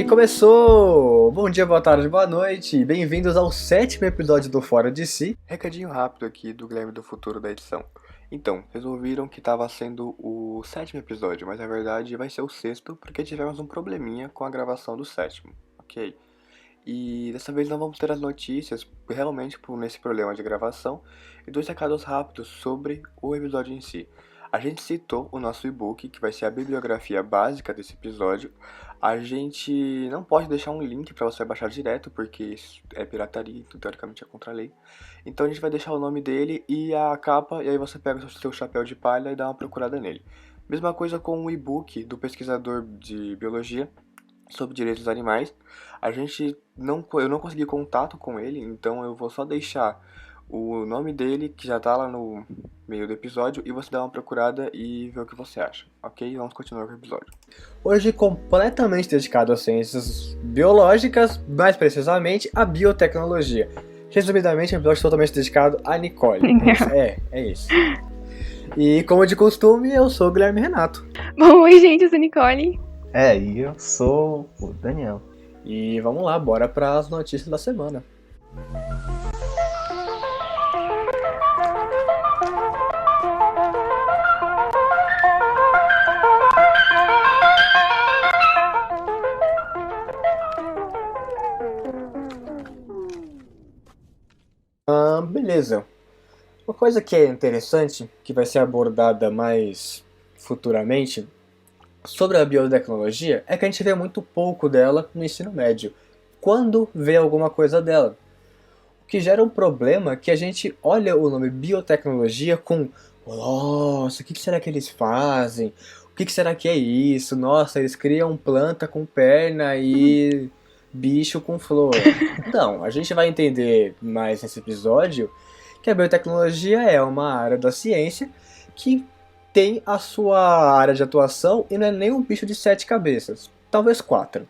Começou! Bom dia, boa tarde, boa noite. Bem-vindos ao 7º episódio do Fora de Si. Recadinho rápido aqui do Guilherme do Futuro da edição. Então, vocês ouviram que estava sendo o 7º episódio, mas na verdade vai ser o 6º porque tivemos um probleminha com a gravação do 7º, ok? E dessa vez não vamos ter as notícias realmente por nesse problema de gravação e 2 recados rápidos sobre o episódio em si. A gente citou o nosso e-book, que vai ser a bibliografia básica desse episódio. A gente não pode deixar um link para você baixar direto, porque isso é pirataria, então teoricamente é contra a lei. Então a gente vai deixar o nome dele e a capa, e aí você pega o seu chapéu de palha e dá uma procurada nele. Mesma coisa com o e-book do pesquisador de biologia sobre direitos dos animais. Eu não consegui contato com ele, então eu vou só deixar o nome dele, que já tá lá no meio do episódio, e você dá uma procurada e vê o que você acha, ok? Vamos continuar com o episódio. Hoje completamente dedicado às ciências biológicas, mais precisamente à biotecnologia. Resumidamente, é um episódio totalmente dedicado a Nicole. É isso. E como de costume, eu sou o Guilherme Renato. Bom, oi gente, eu sou a Nicole. E eu sou o Daniel. E vamos lá, bora para as notícias da semana. Beleza. Uma coisa que é interessante, que vai ser abordada mais futuramente, sobre a biotecnologia, é que a gente vê muito pouco dela no ensino médio, quando vê alguma coisa dela. O que gera um problema que a gente olha o nome biotecnologia com nossa, o que será que eles fazem? O que será que é isso? Nossa, eles criam planta com perna e bicho com flor. Não, a gente vai entender mais nesse episódio que a biotecnologia é uma área da ciência que tem a sua área de atuação e não é nem um bicho de 7 cabeças, talvez 4.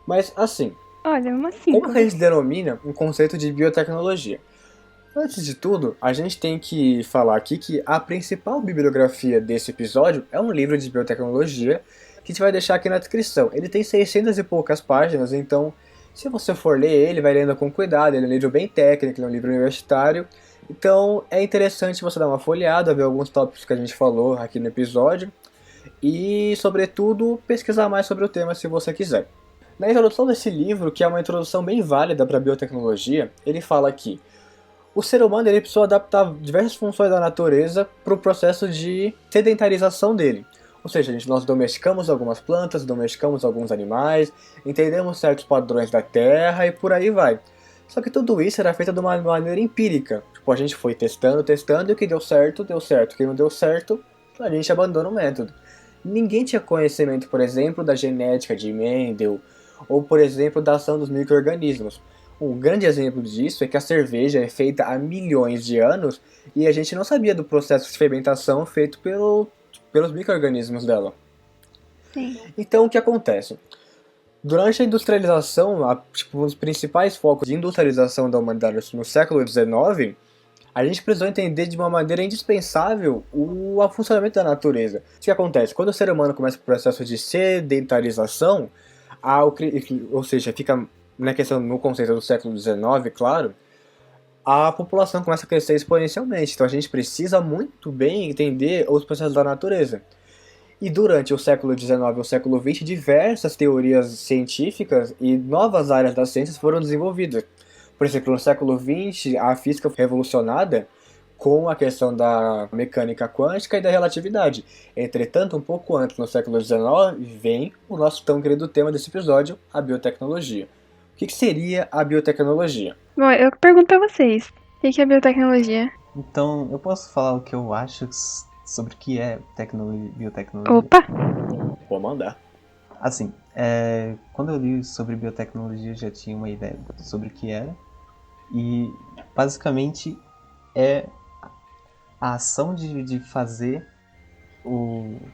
Mas assim, Olha, uma 5. como que a gente denomina um conceito de biotecnologia? Antes de tudo, a gente tem que falar aqui que a principal bibliografia desse episódio é um livro de biotecnologia que a gente vai deixar aqui na descrição. Ele tem 600 e poucas páginas, então se você for ler ele, vai lendo com cuidado. Ele é um livro bem técnico, ele é um livro universitário. Então é interessante você dar uma folheada, ver alguns tópicos que a gente falou aqui no episódio e, sobretudo, pesquisar mais sobre o tema se você quiser. Na introdução desse livro, que é uma introdução bem válida para a biotecnologia, ele fala que o ser humano ele precisou adaptar diversas funções da natureza para o processo de sedentarização dele. Ou seja, nós domesticamos algumas plantas, domesticamos alguns animais, entendemos certos padrões da terra e por aí vai. Só que tudo isso era feito de uma maneira empírica. Tipo, a gente foi testando, e o que deu certo, deu certo. O que não deu certo, a gente abandona o método. Ninguém tinha conhecimento, por exemplo, da genética de Mendel, ou, por exemplo, da ação dos micro-organismos. Um grande exemplo disso é que a cerveja é feita há milhões de anos e a gente não sabia do processo de fermentação feito pelos micro-organismos dela. Sim. Então, o que acontece? Durante a industrialização, um dos principais focos de industrialização da humanidade no século XIX, a gente precisou entender de uma maneira indispensável o funcionamento da natureza. O que acontece? Quando o ser humano começa o processo de sedentarização, ou seja, fica na questão no conceito do século XIX, claro, a população começa a crescer exponencialmente. Então a gente precisa muito bem entender os processos da natureza. E durante o século XIX e o século XX, diversas teorias científicas e novas áreas das ciências foram desenvolvidas. Por exemplo, no século XX, a física foi revolucionada com a questão da mecânica quântica e da relatividade. Entretanto, um pouco antes, no século XIX, vem o nosso tão querido tema desse episódio, a biotecnologia. O que seria a biotecnologia? Bom, eu pergunto pra vocês, o que é biotecnologia? Então, eu posso falar o que eu acho sobre o que é biotecnologia? Opa! Vou mandar. Assim, quando eu li sobre biotecnologia, eu já tinha uma ideia sobre o que era. E, basicamente, é a ação de fazer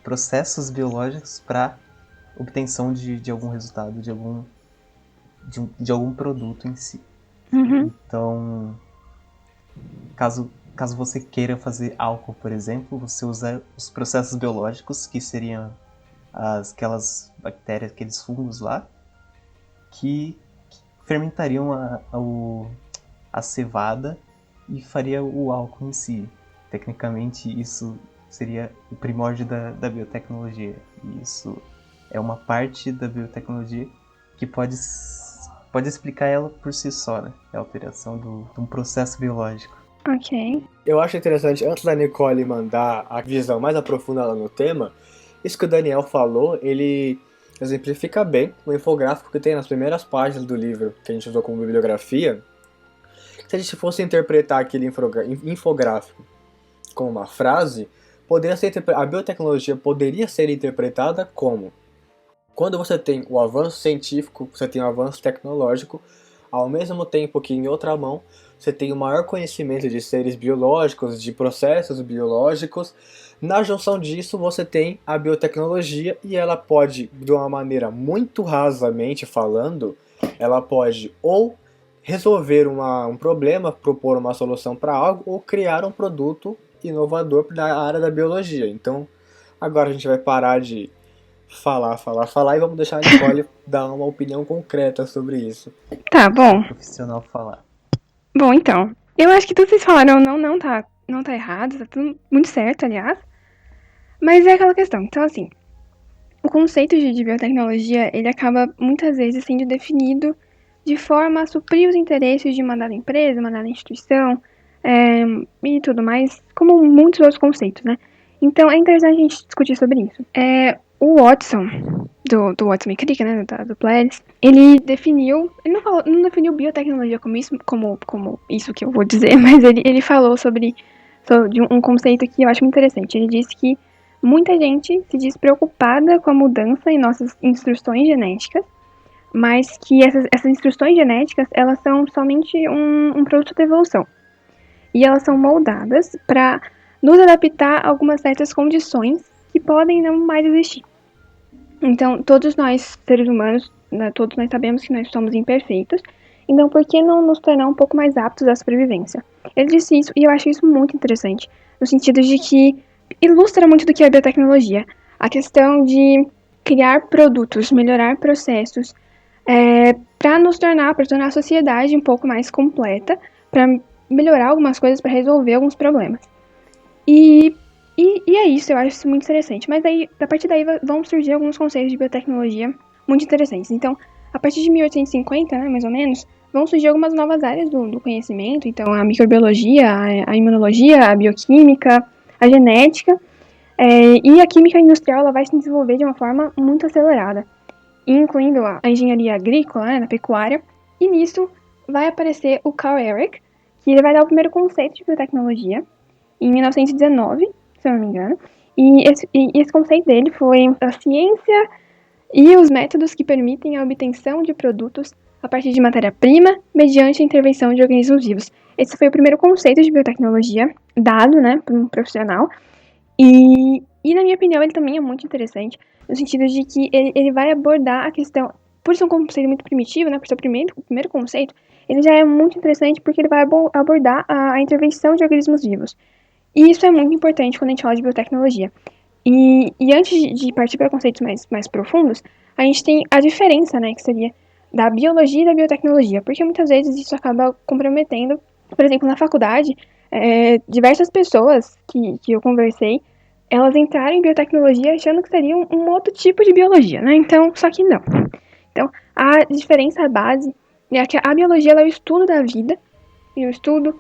processos biológicos para obtenção de algum resultado, de algum produto em si. Uhum. Então, caso você queira fazer álcool, por exemplo, você usa os processos biológicos, que seriam aquelas bactérias, aqueles fungos lá, que fermentariam a cevada e faria o álcool em si. Tecnicamente, isso seria o primórdio da biotecnologia. E isso é uma parte da biotecnologia que pode explicar ela por si só, né? É a alteração de um processo biológico. Ok. Eu acho interessante, antes da Nicole mandar a visão mais aprofundada no tema, isso que o Daniel falou, ele exemplifica bem o infográfico que tem nas primeiras páginas do livro que a gente usou como bibliografia. Se a gente fosse interpretar aquele infográfico como uma frase, a biotecnologia poderia ser interpretada como: quando você tem o avanço científico, você tem o avanço tecnológico, ao mesmo tempo que em outra mão você tem o maior conhecimento de seres biológicos, de processos biológicos. Na junção disso você tem a biotecnologia e ela pode, de uma maneira muito rasamente falando, ela pode ou resolver um problema, propor uma solução para algo, ou criar um produto inovador da área da biologia. Então, agora a gente vai parar de falar e vamos deixar a Nicole dar uma opinião concreta sobre isso. Tá, bom. Profissional falar. Bom, então. Eu acho que tudo que vocês falaram não tá errado, tá tudo muito certo, aliás. Mas é aquela questão. Então, assim, o conceito de biotecnologia, ele acaba muitas vezes sendo definido de forma a suprir os interesses de uma dada empresa, uma dada instituição, e tudo mais, como muitos outros conceitos, né? Então, é interessante a gente discutir sobre isso. O Watson, do Watson e Crick, né, do Pledis, ele não definiu biotecnologia como isso que eu vou dizer, mas ele falou sobre um conceito que eu acho muito interessante. Ele disse que muita gente se diz preocupada com a mudança em nossas instruções genéticas, mas que essas instruções genéticas, elas são somente um produto da evolução. E elas são moldadas para nos adaptar a algumas certas condições que podem não mais existir. Então, todos nós, seres humanos, né, todos nós sabemos que nós somos imperfeitos, então por que não nos tornar um pouco mais aptos à sobrevivência? Ele disse isso, e eu acho isso muito interessante, no sentido de que ilustra muito do que é a biotecnologia. A questão de criar produtos, melhorar processos, para tornar a sociedade um pouco mais completa, para melhorar algumas coisas, para resolver alguns problemas. E é isso, eu acho isso muito interessante. Mas daí, a partir daí vão surgir alguns conceitos de biotecnologia muito interessantes. Então, a partir de 1850, né, mais ou menos, vão surgir algumas novas áreas do conhecimento. Então, a microbiologia, a imunologia, a bioquímica, a genética. E a química industrial ela vai se desenvolver de uma forma muito acelerada, incluindo a engenharia agrícola, né, na pecuária. E nisso vai aparecer o Carl Eric, que ele vai dar o primeiro conceito de biotecnologia, em 1919, se eu não me engano. E esse conceito dele foi a ciência e os métodos que permitem a obtenção de produtos a partir de matéria-prima mediante a intervenção de organismos vivos. Esse foi o primeiro conceito de biotecnologia dado, né, por um profissional. E na minha opinião, ele também é muito interessante, no sentido de que ele vai abordar a questão, por ser um conceito muito primitivo, né, por ser o primeiro conceito, ele já é muito interessante porque ele vai abordar a intervenção de organismos vivos. E isso é muito importante quando a gente fala de biotecnologia. E antes de partir para conceitos mais profundos, a gente tem a diferença, né, que seria da biologia e da biotecnologia, porque muitas vezes isso acaba comprometendo, por exemplo, na faculdade, diversas pessoas que eu conversei, elas entraram em biotecnologia achando que seria um outro tipo de biologia, né? Então, só que não. Então, a diferença base é que a biologia ela é o estudo da vida, e o estudo,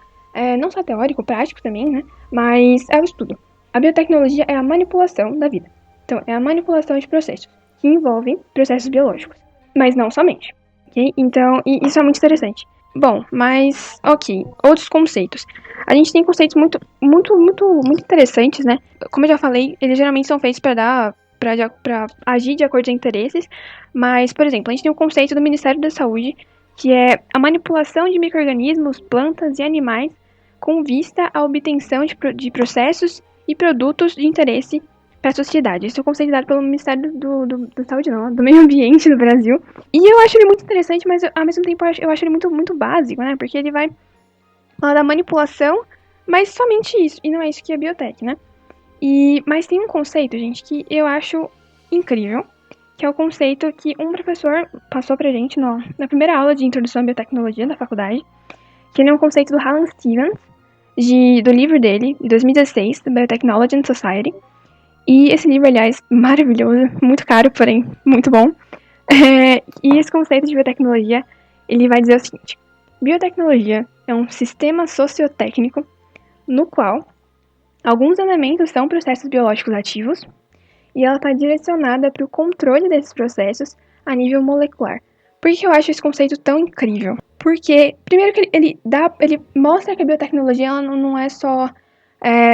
não só teórico, prático também, né? Mas é o estudo. A biotecnologia é a manipulação da vida. Então, é a manipulação de processos que envolvem processos biológicos, mas não somente. Okay? Então, isso é muito interessante. Bom, mas, ok, outros conceitos. A gente tem conceitos muito interessantes, né? Como eu já falei, eles geralmente são feitos para agir de acordo com interesses, mas, por exemplo, a gente tem o conceito do Ministério da Saúde, que é a manipulação de micro-organismos, plantas e animais com vista à obtenção de processos e produtos de interesse para a sociedade. Esse é o conceito dado pelo Ministério da Saúde, não, do Meio Ambiente do Brasil. E eu acho ele muito interessante, mas ao mesmo tempo eu acho ele muito básico, né? Porque ele vai falar da manipulação, mas somente isso. E não é isso que é biotech, né? Mas tem um conceito, gente, que eu acho incrível, que é o conceito que um professor passou pra gente na primeira aula de Introdução à Biotecnologia da faculdade, que ele é um conceito do Alan Stevens, do livro dele, de 2016, The Biotechnology and Society. E esse livro, aliás, maravilhoso, muito caro, porém muito bom. E esse conceito de biotecnologia, ele vai dizer o seguinte: biotecnologia é um sistema sociotécnico no qual alguns elementos são processos biológicos ativos e ela está direcionada para o controle desses processos a nível molecular. Por que eu acho esse conceito tão incrível? Porque, primeiro que ele mostra que a biotecnologia ela não é só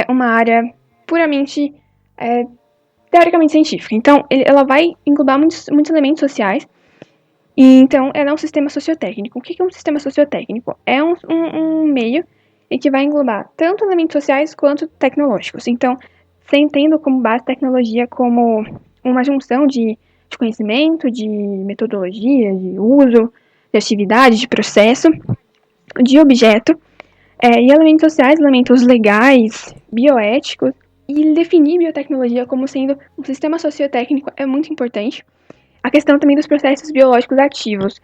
uma área puramente teoricamente científica. Então, ela vai englobar muitos elementos sociais. E, então, ela é um sistema sociotécnico. O que é um sistema sociotécnico? É um meio em que vai englobar tanto elementos sociais quanto tecnológicos. Então, você entende como base tecnologia como uma junção de conhecimento, de metodologia, de uso, de atividade, de processo, de objeto, e elementos sociais, elementos legais, bioéticos. E definir biotecnologia como sendo um sistema sociotécnico é muito importante. A questão também dos processos biológicos ativos.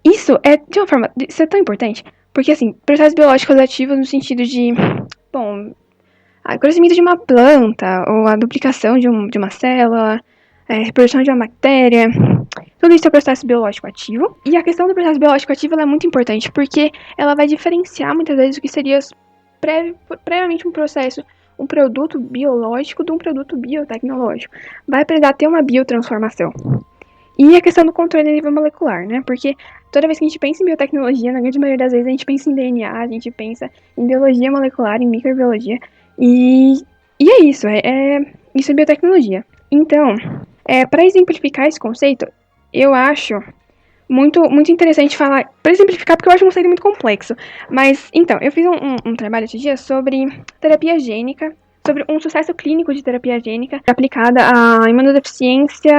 Isso é, de uma forma, isso é tão importante, porque, assim, processos biológicos ativos no sentido de, o crescimento de uma planta, ou a duplicação de uma célula, reprodução de uma bactéria, tudo isso é processo biológico ativo. E a questão do processo biológico ativo ela é muito importante, porque ela vai diferenciar, muitas vezes, o que seria previamente um produto biológico de um produto biotecnológico. Vai precisar ter uma biotransformação. E a questão do controle a nível molecular, né? Porque toda vez que a gente pensa em biotecnologia, na grande maioria das vezes a gente pensa em DNA, a gente pensa em biologia molecular, em microbiologia. E é isso, isso é biotecnologia. Então, para exemplificar esse conceito, eu acho muito interessante falar, para exemplificar, porque eu acho um conceito muito complexo. Mas, então, eu fiz um trabalho esse dia sobre terapia gênica, sobre um sucesso clínico de terapia gênica aplicada à imunodeficiência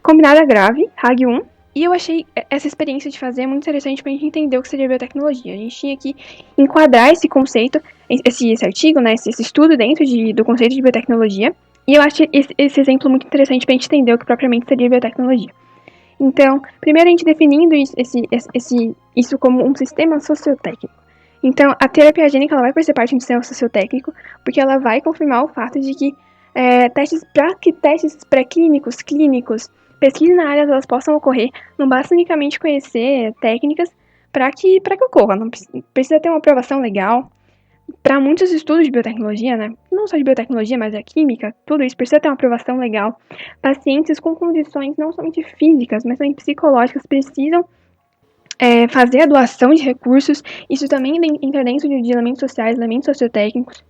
combinada grave, RAG1. E eu achei essa experiência de fazer muito interessante pra gente entender o que seria biotecnologia. A gente tinha que enquadrar esse conceito, esse artigo, né, esse estudo dentro do conceito de biotecnologia. E eu acho esse exemplo muito interessante pra gente entender o que propriamente seria biotecnologia. Então, primeiro a gente definindo isso como um sistema sociotécnico. Então, a terapia gênica ela vai fazer parte do sistema sociotécnico, porque ela vai confirmar o fato de que testes pré-clínicos, clínicos, pesquisas na área elas possam ocorrer, não basta unicamente conhecer técnicas para que ocorra, não precisa ter uma aprovação legal. Para muitos estudos de biotecnologia, né, não só de biotecnologia, mas da química, tudo isso precisa ter uma aprovação legal. Pacientes com condições não somente físicas, mas também psicológicas precisam fazer a doação de recursos. Isso também entra dentro de elementos sociais, elementos sociotécnicos.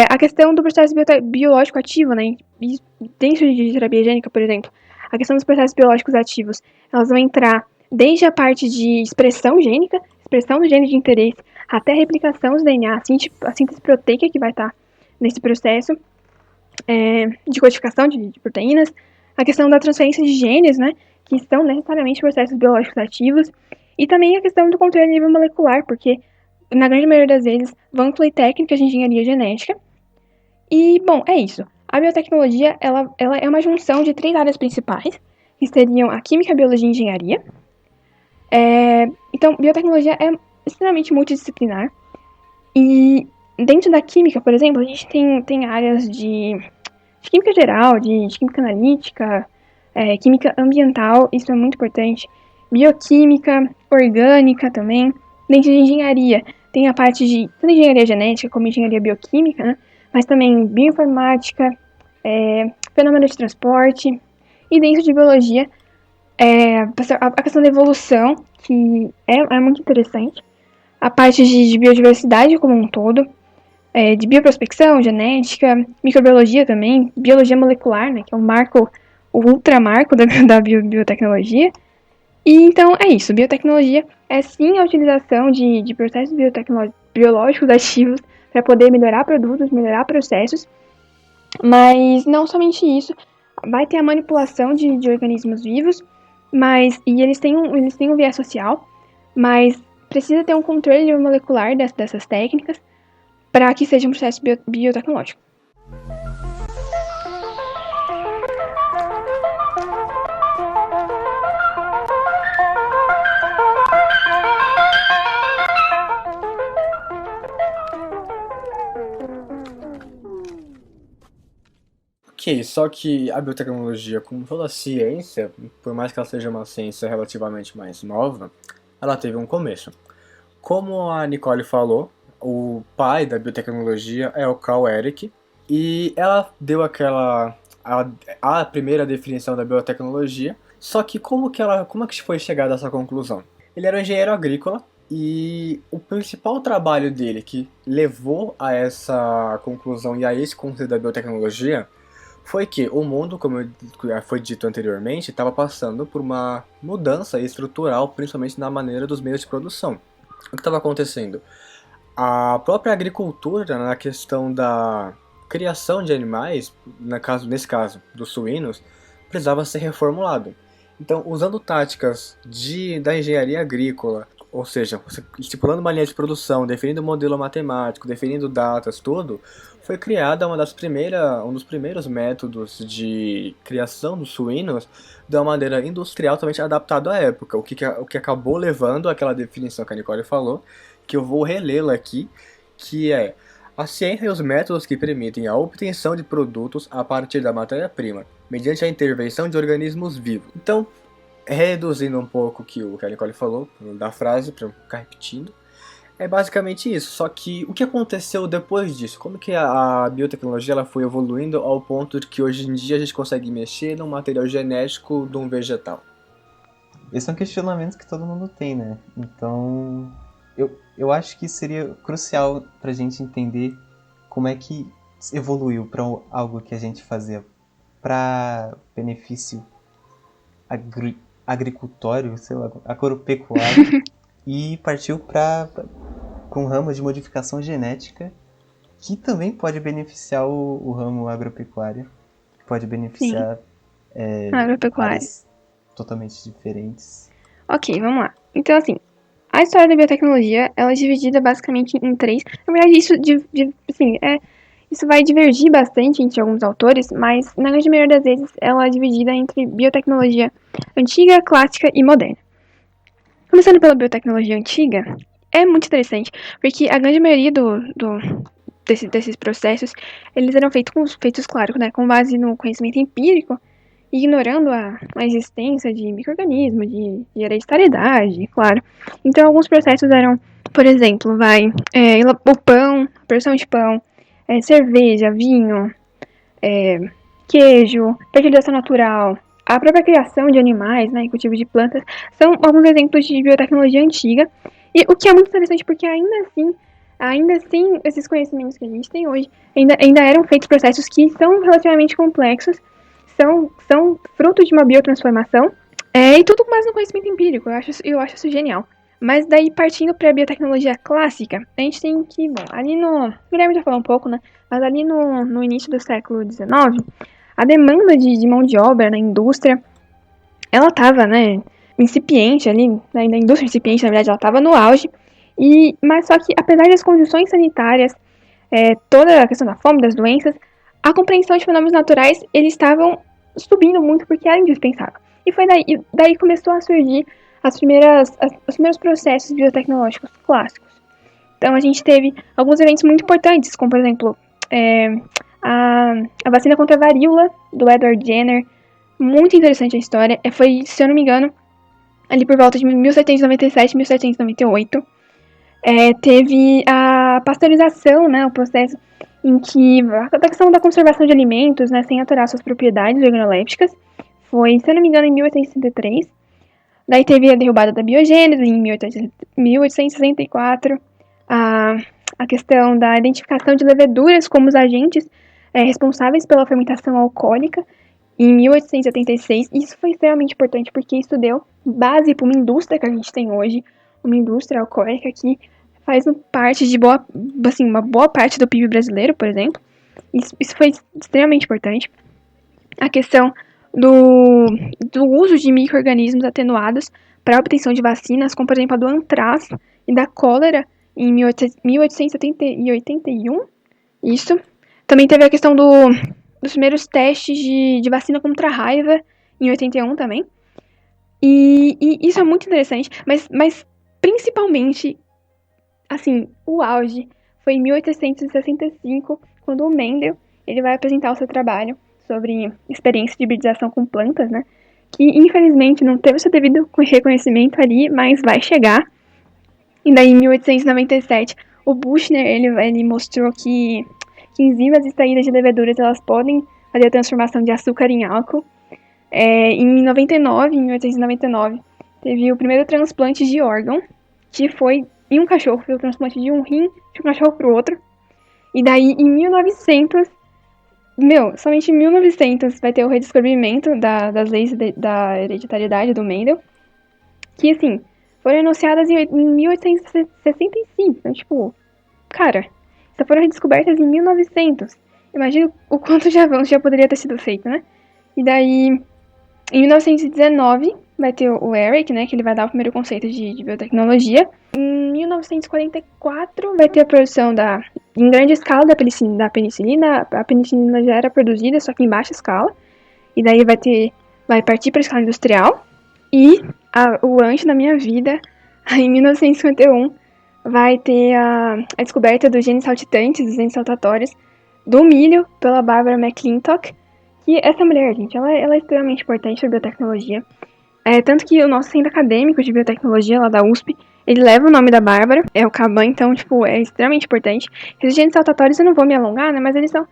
A questão do processo biológico ativo, né, dentro de terapia gênica, por exemplo, a questão dos processos biológicos ativos, elas vão entrar desde a parte de expressão gênica, expressão do gene de interesse, até a replicação do DNA, a síntese proteica que vai estar nesse processo de codificação de proteínas, a questão da transferência de genes, né, que são necessariamente processos biológicos ativos, e também a questão do controle a nível molecular, porque na grande maioria das vezes vão incluir técnicas de engenharia genética. E, bom, é isso. A biotecnologia ela é uma junção de 3 áreas principais, que seriam a química, a biologia e a engenharia. Então, biotecnologia é extremamente multidisciplinar. E dentro da química, por exemplo, a gente tem áreas de química geral, de química analítica, química ambiental, isso é muito importante. Bioquímica, orgânica também. Dentro de engenharia, tem a parte de tanto engenharia genética como engenharia bioquímica, né? Mas também bioinformática, fenômeno de transporte. E dentro de biologia, a questão da evolução, que é muito interessante. A parte de biodiversidade como um todo, de bioprospecção, genética, microbiologia também, biologia molecular, né, que é o ultramarco da biotecnologia. E então é isso, biotecnologia é sim a utilização de processos biológicos ativos para poder melhorar produtos, melhorar processos, mas não somente isso, vai ter a manipulação de organismos vivos, e eles têm um viés social, mas precisa ter um controle molecular dessas técnicas para que seja um processo biotecnológico. Ok, só que a biotecnologia, como toda ciência, por mais que ela seja uma ciência relativamente mais nova, ela teve um começo. Como a Nicole falou, o pai da biotecnologia é o Carl Eric, e ela deu a primeira definição da biotecnologia. Só que como é que foi chegada a essa conclusão? Ele era um engenheiro agrícola e o principal trabalho dele que levou a essa conclusão e a esse conceito da biotecnologia foi que o mundo, como foi dito anteriormente, estava passando por uma mudança estrutural, principalmente na maneira dos meios de produção. O que estava acontecendo? A própria agricultura, na questão da criação de animais, nesse caso dos suínos, precisava ser reformulado. Então, usando táticas da engenharia agrícola, ou seja, estipulando uma linha de produção, definindo um modelo matemático, definindo datas, tudo, foi criada um dos primeiros métodos de criação dos suínos de uma maneira industrial totalmente adaptado à época, o que acabou levando àquela definição que a Nicole falou, que eu vou relê-la aqui, que é: a ciência e os métodos que permitem a obtenção de produtos a partir da matéria-prima, mediante a intervenção de organismos vivos. Então, reduzindo um pouco o que a Nicole falou, da frase, para não ficar repetindo, é basicamente isso. Só que o que aconteceu depois disso? Como que a biotecnologia ela foi evoluindo ao ponto de que hoje em dia a gente consegue mexer no material genético de um vegetal? Esses são questionamentos que todo mundo tem, né? Então, eu acho que seria crucial pra gente entender como é que evoluiu para algo que a gente fazia para benefício agricultório, sei lá, agropecuário, e partiu para um ramo de modificação genética que também pode beneficiar o ramo agropecuário, que pode beneficiar Agropecuária. áreas totalmente diferentes. Ok, vamos lá. Então, assim, a história da biotecnologia, ela é dividida basicamente em três. Na verdade, isso vai divergir bastante entre alguns autores, mas na grande maioria das vezes ela é dividida entre biotecnologia antiga, clássica e moderna. Começando pela biotecnologia antiga, é muito interessante, porque a grande maioria desses processos, eles eram feitos, claro, né, com base no conhecimento empírico, ignorando a existência de micro-organismos, de hereditariedade, claro. Então, alguns processos eram, por exemplo, o pão, produção de pão, cerveja, vinho, queijo, fertilização natural, a própria criação de animais, né, e cultivo de plantas, são alguns exemplos de biotecnologia antiga. E o que é muito interessante, porque ainda assim, esses conhecimentos que a gente tem hoje, ainda eram feitos processos que são relativamente complexos, são fruto de uma biotransformação, e tudo com base no conhecimento empírico. Eu acho isso genial. Mas daí, partindo para a biotecnologia clássica, a gente tem que, o Guilherme já falou um pouco, né? Mas ali no início do século XIX, a demanda de mão de obra na indústria, ela estava, né, incipiente ali, na indústria incipiente, na verdade, ela estava no auge. Mas só que, apesar das condições sanitárias, toda a questão da fome, das doenças, a compreensão de fenômenos naturais, eles estavam subindo muito porque era indispensável. E foi daí começou a surgir os primeiros processos biotecnológicos clássicos. Então a gente teve alguns eventos muito importantes, como por exemplo, a vacina contra a varíola, do Edward Jenner. Muito interessante a história. Foi, se eu não me engano, ali por volta de 1797, 1798. Teve a pasteurização, né, o processo em que a questão da conservação de alimentos, né, sem alterar suas propriedades organolépticas, foi, se eu não me engano, em 1863. Daí teve a derrubada da biogênese em 1864, a questão da identificação de leveduras como os agentes responsáveis pela fermentação alcoólica em 1876. Isso foi extremamente importante porque isso deu base para uma indústria que a gente tem hoje, uma indústria alcoólica que faz parte de uma boa parte do PIB brasileiro, por exemplo. Isso foi extremamente importante. A questão do uso de micro-organismos atenuados para a obtenção de vacinas, como por exemplo a do antraz e da cólera em 1881. Isso. Também teve a questão dos primeiros testes de vacina contra a raiva em 81 também. E isso é muito interessante, mas principalmente, assim, o auge foi em 1865, quando o Mendel ele vai apresentar o seu trabalho sobre experiência de hibridização com plantas, né? Que infelizmente não teve seu devido reconhecimento ali, mas vai chegar. E daí, em 1897, o Buchner, ele mostrou que enzimas extraídas de leveduras, elas podem fazer a transformação de açúcar em álcool. Em 1899, teve o primeiro transplante de órgão, que foi em um cachorro, foi o transplante de um rim de um cachorro para o outro. E daí, em 1900, somente em 1900 vai ter o redescobrimento das leis da hereditariedade do Mendel, que, assim, foram enunciadas em 1865. Então, tipo, cara, só foram redescobertas em 1900. Imagina o quanto de avanço já poderia ter sido feito, né? E daí, em 1919, vai ter o Eric, né, que ele vai dar o primeiro conceito de biotecnologia. Em 1944, vai ter a produção em grande escala da penicilina. A penicilina já era produzida, só que em baixa escala. E daí vai partir para a escala industrial. E o anjo da minha vida, em 1951, vai ter a descoberta dos genes saltitantes, dos genes saltatórios, do milho, pela Barbara McClintock. E essa mulher, gente, ela é extremamente importante para a biotecnologia. Tanto que o nosso centro acadêmico de biotecnologia, lá da USP, ele leva o nome da Bárbara, é o Caban, então, tipo, é extremamente importante. Esses genes saltatórios eu não vou me alongar, né, mas eles são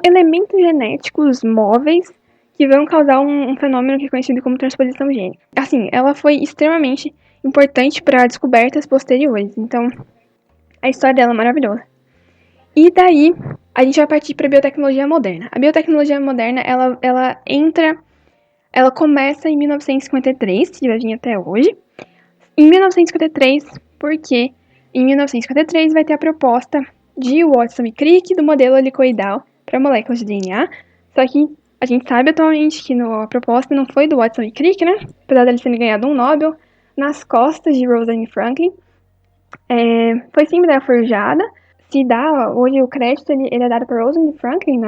elementos genéticos móveis que vão causar um fenômeno que é conhecido como transposição gênica. Assim, ela foi extremamente importante para descobertas posteriores, então a história dela é maravilhosa. E daí, a gente vai partir para a biotecnologia moderna. A biotecnologia moderna, ela começa em 1953, e vai vir até hoje. Em 1953, porque em 1953 vai ter a proposta de Watson e Crick do modelo helicoidal para moléculas de DNA. Só que a gente sabe atualmente que a proposta não foi do Watson e Crick, né? Apesar deles terem ganhado um Nobel nas costas de Rosalind Franklin. Foi sim uma ideia forjada. Hoje o crédito ele é dado por Rosalind Franklin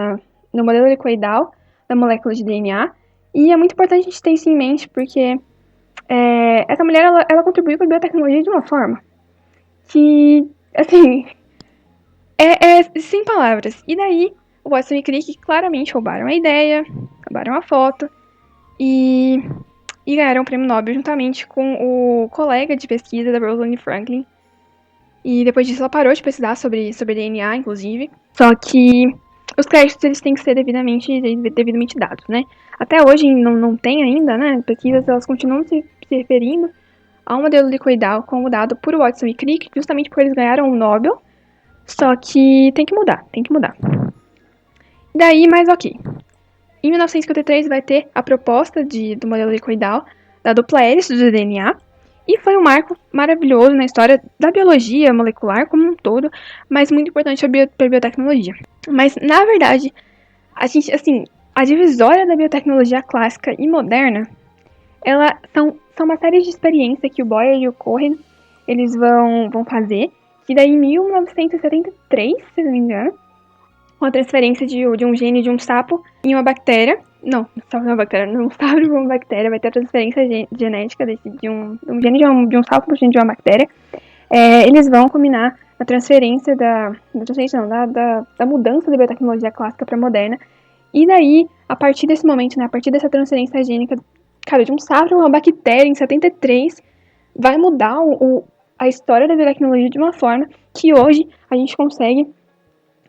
no modelo helicoidal da molécula de DNA. E é muito importante a gente ter isso em mente, porque essa mulher, ela contribuiu para a biotecnologia de uma forma que, assim, sem palavras. E daí, o Watson e Crick claramente roubaram a ideia, roubaram a foto e ganharam o prêmio Nobel juntamente com o colega de pesquisa da Rosalind Franklin. E depois disso ela parou de pesquisar sobre DNA, inclusive. Só que os créditos eles têm que ser devidamente dados, né? Até hoje não tem ainda, né? Pesquisas elas continuam se referindo ao modelo licoidal como dado por Watson e Crick, justamente porque eles ganharam o Nobel. Só que tem que mudar. Daí, mas ok. Em 1953 vai ter a proposta do modelo licoidal da dupla hélice do DNA. E foi um marco maravilhoso na história da biologia molecular como um todo, mas muito importante para a biotecnologia. Mas, na verdade, a divisória da biotecnologia clássica e moderna, são uma série de experiências que o Boyer e o Cohen, eles vão fazer, que daí em 1973, se não me engano, com a transferência de um gene de um sapo em uma bactéria, não sapo uma bactéria, vai ter a transferência genética de um gene de um sapo para o gene de uma bactéria. Eles vão combinar a transferência da mudança da biotecnologia clássica para moderna. E daí, a partir desse momento, né, a partir dessa transferência gênica, cara, de um sapo para uma bactéria em 73, vai mudar a história da biotecnologia de uma forma que hoje a gente consegue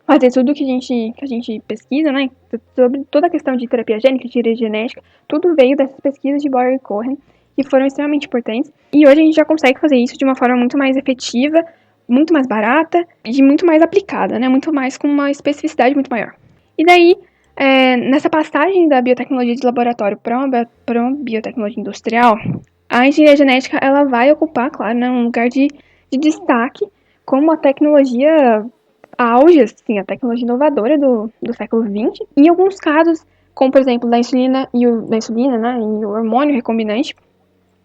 fazer tudo que a gente pesquisa, né, sobre toda a questão de terapia gênica, de genética, tudo veio dessas pesquisas de Boyer e Cohen, que foram extremamente importantes. E hoje a gente já consegue fazer isso de uma forma muito mais efetiva, muito mais barata e muito mais aplicada, né, muito mais com uma especificidade muito maior. E daí, nessa passagem da biotecnologia de laboratório para uma biotecnologia industrial, a engenharia genética ela vai ocupar, claro, né, um lugar de destaque como a tecnologia auge, assim, a tecnologia inovadora do século XX. Em alguns casos, como por exemplo da insulina, né, e o hormônio recombinante,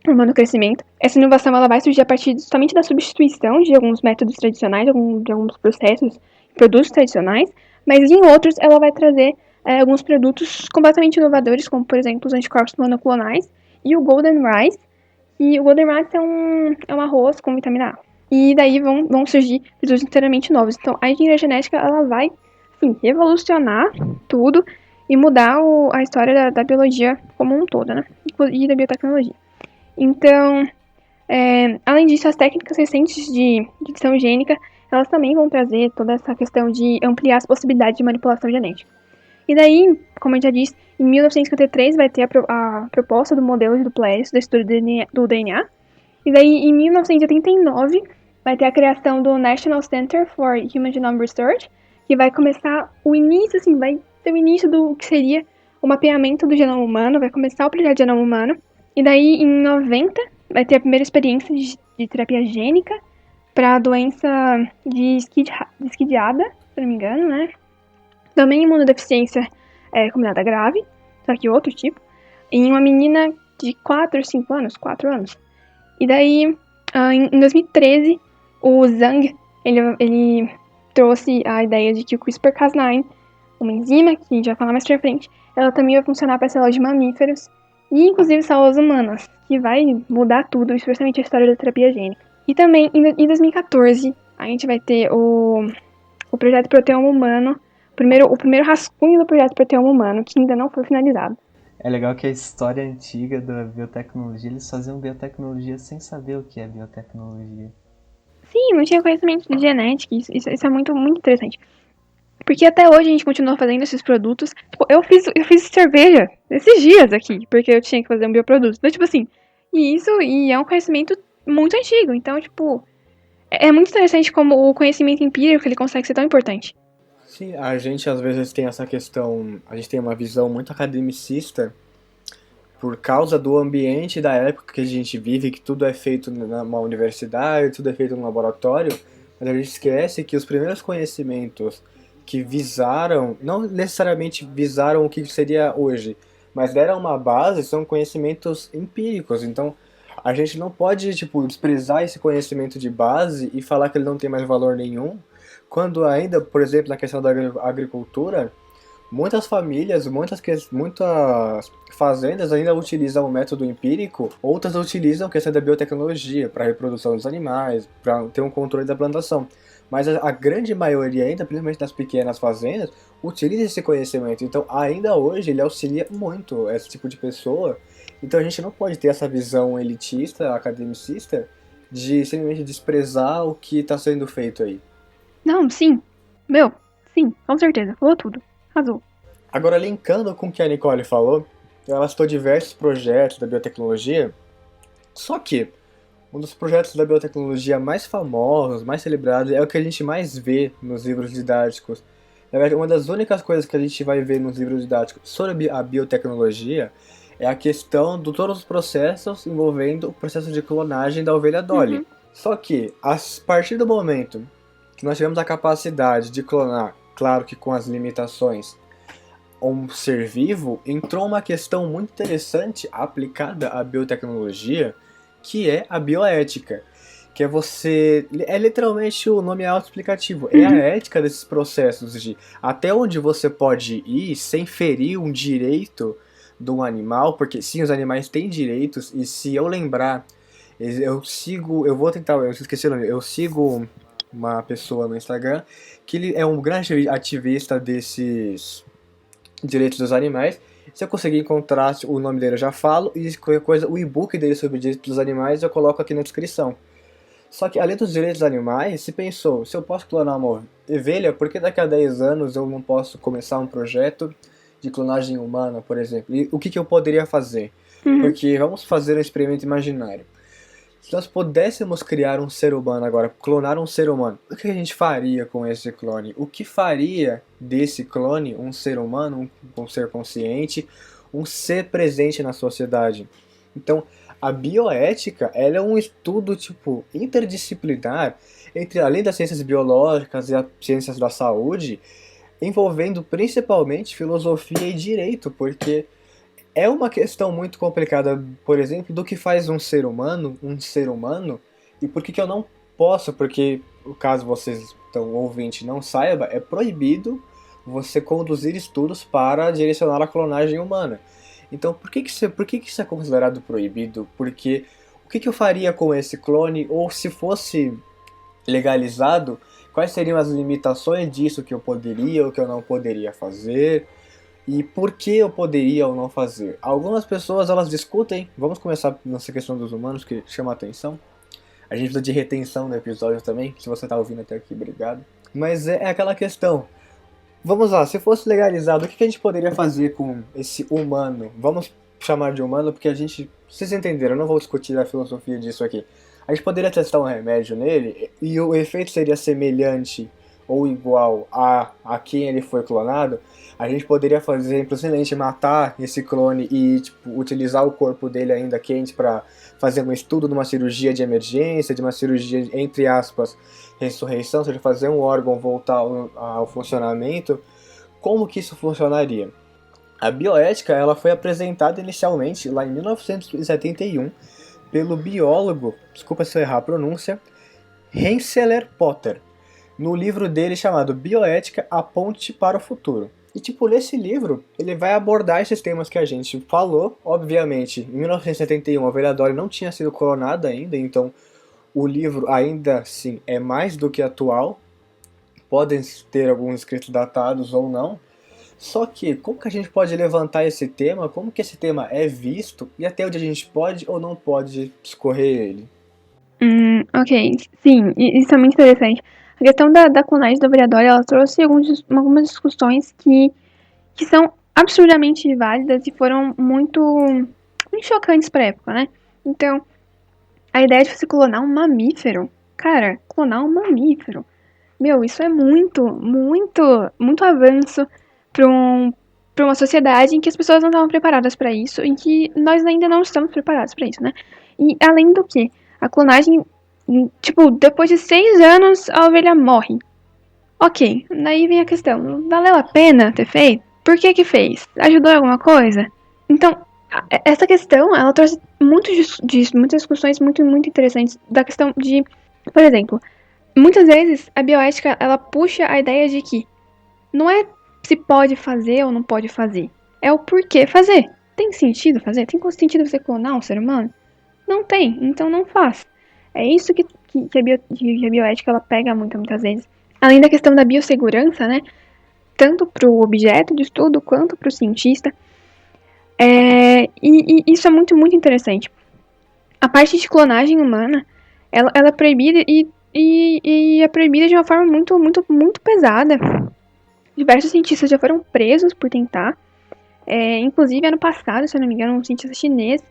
hormônio do crescimento, essa inovação ela vai surgir a partir somente da substituição de alguns métodos tradicionais, de alguns processos, produtos tradicionais, mas em outros ela vai trazer alguns produtos completamente inovadores, como por exemplo os anticorpos monoclonais e o Golden Rice. E o Golden Rice é um arroz com vitamina A. E daí vão surgir produtos inteiramente novos. Então, a engenharia genética, ela vai, assim, revolucionar tudo e mudar a história da biologia como um todo, né? E da biotecnologia. Então, além disso, as técnicas recentes de edição gênica, elas também vão trazer toda essa questão de ampliar as possibilidades de manipulação genética. E daí, como eu já disse, em 1953 vai ter a proposta do modelo de duplex do estudo do DNA. E daí, em 1989, vai ter a criação do National Center for Human Genome Research, que vai começar o início, assim, vai ter o início do que seria o mapeamento do genoma humano, vai começar o projeto de genoma humano. E daí, em 90, vai ter a primeira experiência de terapia gênica para a doença de esquidiada, se não me engano, né? Também imunodeficiência combinada grave, só que outro tipo, em uma menina de 4 anos. E daí, em 2013, o Zhang, ele trouxe a ideia de que o CRISPR-Cas9, uma enzima, que a gente vai falar mais pra frente, ela também vai funcionar para células de mamíferos e, inclusive, células humanas, que vai mudar tudo, especialmente a história da terapia gênica. E também, em 2014, a gente vai ter o projeto Proteoma Humano, o primeiro rascunho do projeto Proteoma Humano, que ainda não foi finalizado. É legal que a história antiga da biotecnologia, eles faziam biotecnologia sem saber o que é biotecnologia. Sim, não tinha conhecimento de genética, isso é muito, muito interessante. Porque até hoje a gente continua fazendo esses produtos. Tipo, eu fiz cerveja esses dias aqui, porque eu tinha que fazer um bioproduto. Então, tipo assim, e é um conhecimento muito antigo. Então, tipo, é muito interessante como o conhecimento empírico ele consegue ser tão importante. Sim, a gente às vezes tem essa questão, a gente tem uma visão muito academicista por causa do ambiente da época que a gente vive, que tudo é feito numa universidade, tudo é feito num laboratório, mas a gente esquece que os primeiros conhecimentos que visaram, não necessariamente visaram o que seria hoje, mas deram uma base, são conhecimentos empíricos. Então, a gente não pode, tipo, desprezar esse conhecimento de base e falar que ele não tem mais valor nenhum, quando ainda, por exemplo, na questão da agricultura, muitas famílias, muitas fazendas ainda utilizam o método empírico, outras utilizam a questão da biotecnologia para a reprodução dos animais, para ter um controle da plantação. Mas a grande maioria ainda, principalmente nas pequenas fazendas, utiliza esse conhecimento. Então, ainda hoje, ele auxilia muito esse tipo de pessoa. Então, a gente não pode ter essa visão elitista, academicista, de simplesmente desprezar o que está sendo feito aí. Não, sim, sim, com certeza, falou tudo, arrasou. Agora, linkando com o que a Nicole falou, ela citou diversos projetos da biotecnologia, só que um dos projetos da biotecnologia mais famosos, mais celebrados, é o que a gente mais vê nos livros didáticos. Na verdade, uma das únicas coisas que a gente vai ver nos livros didáticos sobre a biotecnologia é a questão de todos os processos envolvendo o processo de clonagem da ovelha Dolly. Só que, a partir do momento que nós tivemos a capacidade de clonar, claro que com as limitações, um ser vivo, entrou uma questão muito interessante aplicada à biotecnologia, que é a bioética. Que é literalmente o nome autoexplicativo. É a ética desses processos de até onde você pode ir sem ferir um direito de um animal, porque sim, os animais têm direitos, e se eu lembrar, eu esqueci o nome, eu sigo uma pessoa no Instagram, que ele é um grande ativista desses direitos dos animais. Se eu conseguir encontrar o nome dele, eu já falo, e qualquer coisa, o e-book dele sobre direitos dos animais eu coloco aqui na descrição. Só que além dos direitos dos animais, se pensou, se eu posso clonar uma ovelha, por que daqui a 10 anos eu não posso começar um projeto de clonagem humana, por exemplo? E o que eu poderia fazer? Porque vamos fazer um experimento imaginário. Se nós pudéssemos criar um ser humano agora, clonar um ser humano, o que a gente faria com esse clone? O que faria desse clone um ser humano, um ser consciente, um ser presente na sociedade? Então, a bioética, ela é um estudo tipo interdisciplinar entre além das ciências biológicas e as ciências da saúde, envolvendo principalmente filosofia e direito, porque é uma questão muito complicada, por exemplo, do que faz um ser humano, e por que eu não posso, porque, caso vocês, então, ouvinte, não saiba, é proibido você conduzir estudos para direcionar a clonagem humana. Então, por que isso é considerado proibido? Porque o que eu faria com esse clone, ou se fosse legalizado, quais seriam as limitações disso que eu poderia ou que eu não poderia fazer? E por que eu poderia ou não fazer? Algumas pessoas elas discutem, vamos começar nessa questão dos humanos que chama a atenção. A gente precisa de retenção no episódio também, se você tá ouvindo até aqui, obrigado. Mas é aquela questão, vamos lá, se fosse legalizado, o que a gente poderia fazer com esse humano? Vamos chamar de humano porque a gente, vocês entenderam, eu não vou discutir a filosofia disso aqui. A gente poderia testar um remédio nele e o efeito seria semelhante ou igual a quem ele foi clonado. A gente poderia fazer, simplesmente matar esse clone e tipo, utilizar o corpo dele ainda quente para fazer um estudo de uma cirurgia de emergência, de uma cirurgia, entre aspas, ressurreição, ou seja, fazer um órgão voltar ao funcionamento. Como que isso funcionaria? A bioética ela foi apresentada inicialmente lá em 1971 pelo biólogo, desculpa se eu errar a pronúncia, Rensselaer Potter, no livro dele chamado Bioética, a Ponte para o Futuro. E tipo, nesse livro, ele vai abordar esses temas que a gente falou. Obviamente, em 1971 a Velha Dory não tinha sido clonada ainda, então o livro ainda assim é mais do que atual. Podem ter alguns escritos datados ou não. Só que, como que a gente pode levantar esse tema, como que esse tema é visto e até onde a gente pode ou não pode discorrer ele? Ok, sim, isso é muito interessante. A questão da clonagem da Dory, ela trouxe algumas discussões que são absurdamente válidas e foram muito chocantes pra época, né? Então, a ideia de você clonar um mamífero, cara, clonar um mamífero, meu, isso é muito avanço pra uma sociedade em que as pessoas não estavam preparadas pra isso, em que nós ainda não estamos preparados pra isso, né? E além do que, a clonagem, tipo, depois de 6 anos a ovelha morre. Ok, daí vem a questão, valeu a pena ter feito? Por que fez? Ajudou em alguma coisa? Então, essa questão, ela trouxe muitas discussões muito interessantes da questão de, por exemplo, muitas vezes a bioética, ela puxa a ideia de que não é se pode fazer ou não pode fazer, é o porquê fazer. Tem sentido fazer? Tem sentido você clonar um ser humano? Não tem, então não faz. É isso que a bioética ela pega muitas vezes. Além da questão da biossegurança, né? Tanto para o objeto de estudo quanto para o cientista. E isso é muito interessante. A parte de clonagem humana, ela é proibida e é proibida de uma forma muito pesada. Diversos cientistas já foram presos por tentar. Inclusive, ano passado, se eu não me engano, um cientista chinês,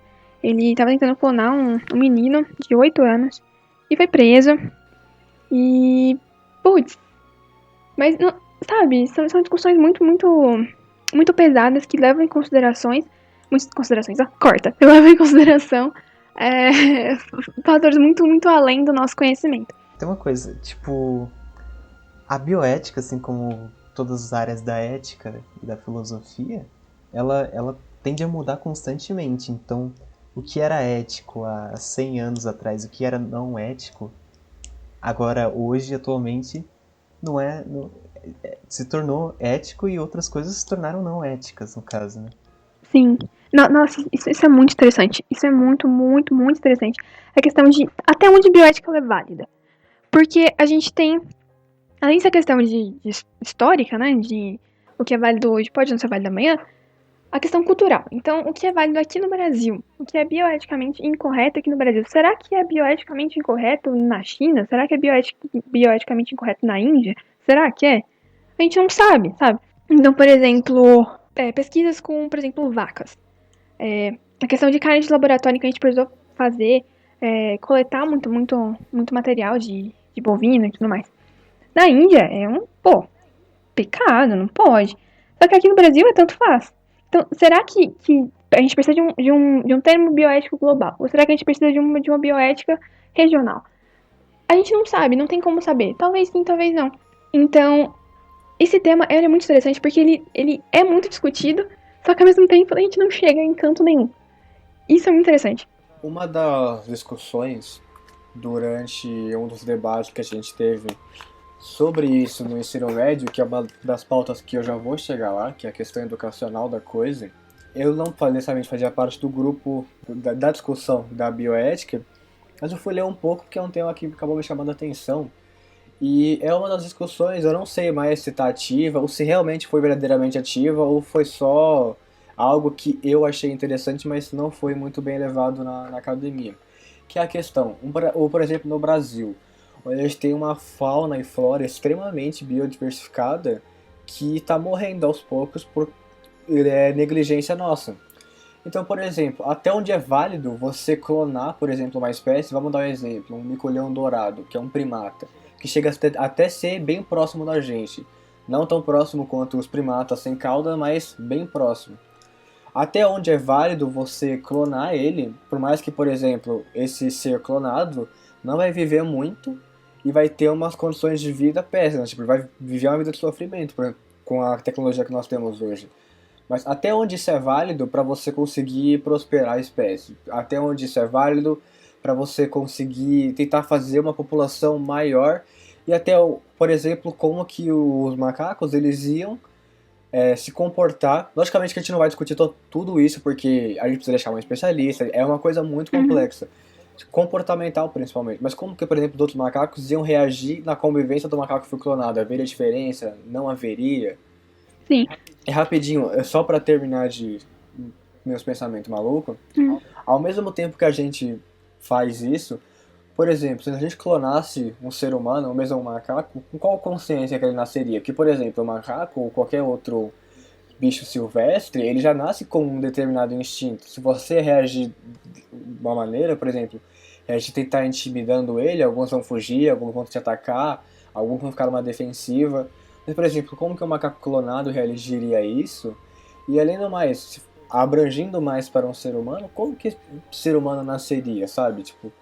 ele estava tentando clonar um menino de 8 anos e foi preso. E, putz, mas, não, sabe, são discussões muito pesadas que levam em considerações, muitas considerações, corta, levam em consideração fatores muito além do nosso conhecimento. Tem uma coisa, tipo, a bioética, assim como todas as áreas da ética e da filosofia, ela tende a mudar constantemente. Então, o que era ético há 100 anos atrás, o que era não ético, agora, hoje, atualmente, se tornou ético e outras coisas se tornaram não éticas, no caso, né? Sim. Nossa, isso é muito interessante. Isso é muito interessante. A questão de até onde bioética ela é válida. Porque a gente tem, além dessa questão de histórica, né, de o que é válido hoje pode não ser válido amanhã, a questão cultural. Então, o que é válido aqui no Brasil? O que é bioeticamente incorreto aqui no Brasil? Será que é bioeticamente incorreto na China? Será que é bioeticamente incorreto na Índia? Será que é? A gente não sabe. Então, por exemplo, pesquisas com, por exemplo, vacas. A questão de carne de laboratório que a gente precisou fazer, coletar muito material de bovino e tudo mais. Na Índia é pecado, não pode. Só que aqui no Brasil tanto faz. Então, será que a gente precisa de um termo bioético global? Ou será que a gente precisa de uma bioética regional? A gente não sabe, não tem como saber. Talvez sim, talvez não. Então, esse tema é muito interessante porque ele é muito discutido, só que ao mesmo tempo a gente não chega em canto nenhum. Isso é muito interessante. Uma das discussões durante um dos debates que a gente teve sobre isso no ensino médio, que é uma das pautas que eu já vou chegar lá, que é a questão educacional da coisa, eu não necessariamente fazia parte do grupo da discussão da bioética, mas eu fui ler um pouco porque é um tema que acabou me chamando a atenção. E é uma das discussões, eu não sei mais se está ativa, ou se realmente foi verdadeiramente ativa, ou foi só algo que eu achei interessante, mas não foi muito bem levado na academia. Que é a questão, ou por exemplo no Brasil, onde a gente tem uma fauna e flora extremamente biodiversificada que está morrendo aos poucos por negligência nossa. Então, por exemplo, até onde é válido você clonar, por exemplo, uma espécie, vamos dar um exemplo, um mico-leão dourado, que é um primata, que chega até ser bem próximo da gente. Não tão próximo quanto os primatas sem cauda, mas bem próximo. Até onde é válido você clonar ele, por mais que, por exemplo, esse ser clonado não vai viver muito e vai ter umas condições de vida péssimas, tipo, vai viver uma vida de sofrimento, por exemplo, com a tecnologia que nós temos hoje. Mas até onde isso é válido para você conseguir prosperar a espécie? Até onde isso é válido para você conseguir tentar fazer uma população maior? E até, por exemplo, como que os macacos eles iam se comportar? Logicamente que a gente não vai discutir tudo isso, porque a gente precisa deixar um especialista, é uma coisa muito complexa. Comportamental, principalmente. Mas como que, por exemplo, os outros macacos iam reagir na convivência do macaco que foi clonado? Haveria diferença? Não haveria? Sim. É rapidinho, só pra terminar de meus pensamentos malucos. Ao mesmo tempo que a gente faz isso, por exemplo, se a gente clonasse um ser humano, ou mesmo um macaco, com qual consciência que ele nasceria? Porque, por exemplo, o macaco ou qualquer outro bicho silvestre, ele já nasce com um determinado instinto. Se você reagir de uma maneira, por exemplo, reagir tentar intimidando ele, alguns vão fugir, alguns vão te atacar, alguns vão ficar numa defensiva. Mas, por exemplo, como que um macaco clonado reagiria a isso? E além do mais, abrangindo mais para um ser humano, como que o ser humano nasceria, sabe? Tipo,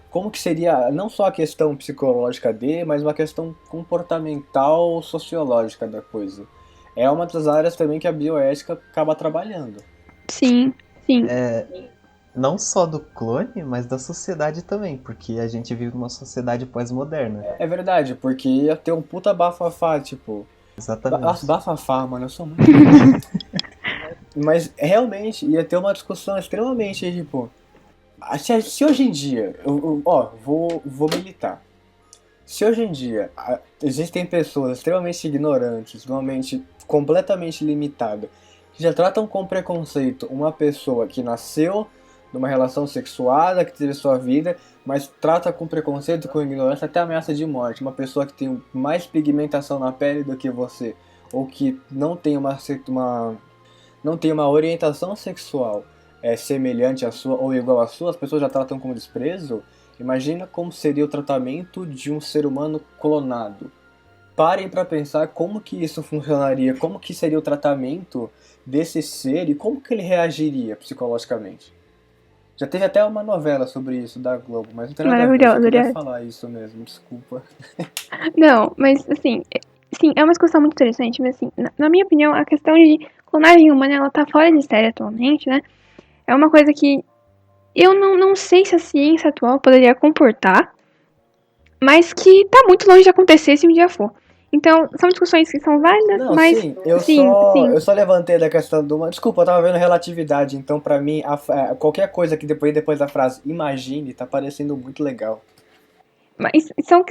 como que seria não só a questão psicológica dele, mas uma questão comportamental, sociológica da coisa. É uma das áreas também que a bioética acaba trabalhando. Sim, sim. Não só do clone, mas da sociedade também, porque a gente vive numa sociedade pós-moderna. É verdade, porque ia ter um puta bafafá, tipo... Exatamente. Nossa, bafafá, mano, eu sou muito... Mas realmente ia ter uma discussão extremamente, tipo... Se hoje em dia, vou militar. Se hoje em dia existem pessoas extremamente ignorantes, de uma mente completamente limitada, que já tratam com preconceito uma pessoa que nasceu numa relação sexuada, que teve sua vida, mas trata com preconceito, com ignorância, até ameaça de morte. Uma pessoa que tem mais pigmentação na pele do que você, ou que não tem não tem uma orientação sexual semelhante à sua ou igual à sua, as pessoas já tratam com desprezo. Imagina como seria o tratamento de um ser humano clonado. Parem para pensar como que isso funcionaria, como que seria o tratamento desse ser e como que ele reagiria psicologicamente. Já teve até uma novela sobre isso da Globo, mas não tem nada a ver, eu só queria falar isso mesmo, desculpa. Não, mas assim, sim, é uma discussão muito interessante, mas assim, na minha opinião, a questão de clonagem humana, ela tá fora de série atualmente, né? É uma coisa que eu não sei se a ciência atual poderia comportar, mas que tá muito longe de acontecer se um dia for. Então, são discussões que são válidas, Não, mas... sim, eu só levantei da questão do... Desculpa, eu tava vendo relatividade, então pra mim, qualquer coisa que depois da frase imagine, tá parecendo muito legal. Mas são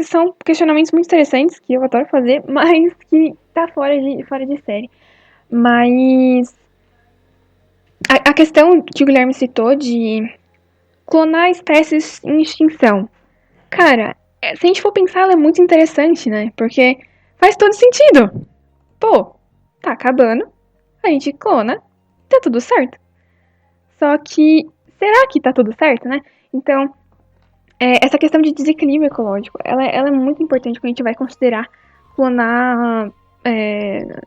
questionamentos muito interessantes, que eu adoro fazer, mas que tá fora de série. Mas... A questão que o Guilherme citou de clonar espécies em extinção. Cara, se a gente for pensar, ela é muito interessante, né? Porque faz todo sentido. Pô, tá acabando, a gente clona, tá tudo certo. Só que, será que tá tudo certo, né? Então, essa questão de desequilíbrio ecológico, ela é muito importante quando a gente vai considerar clonar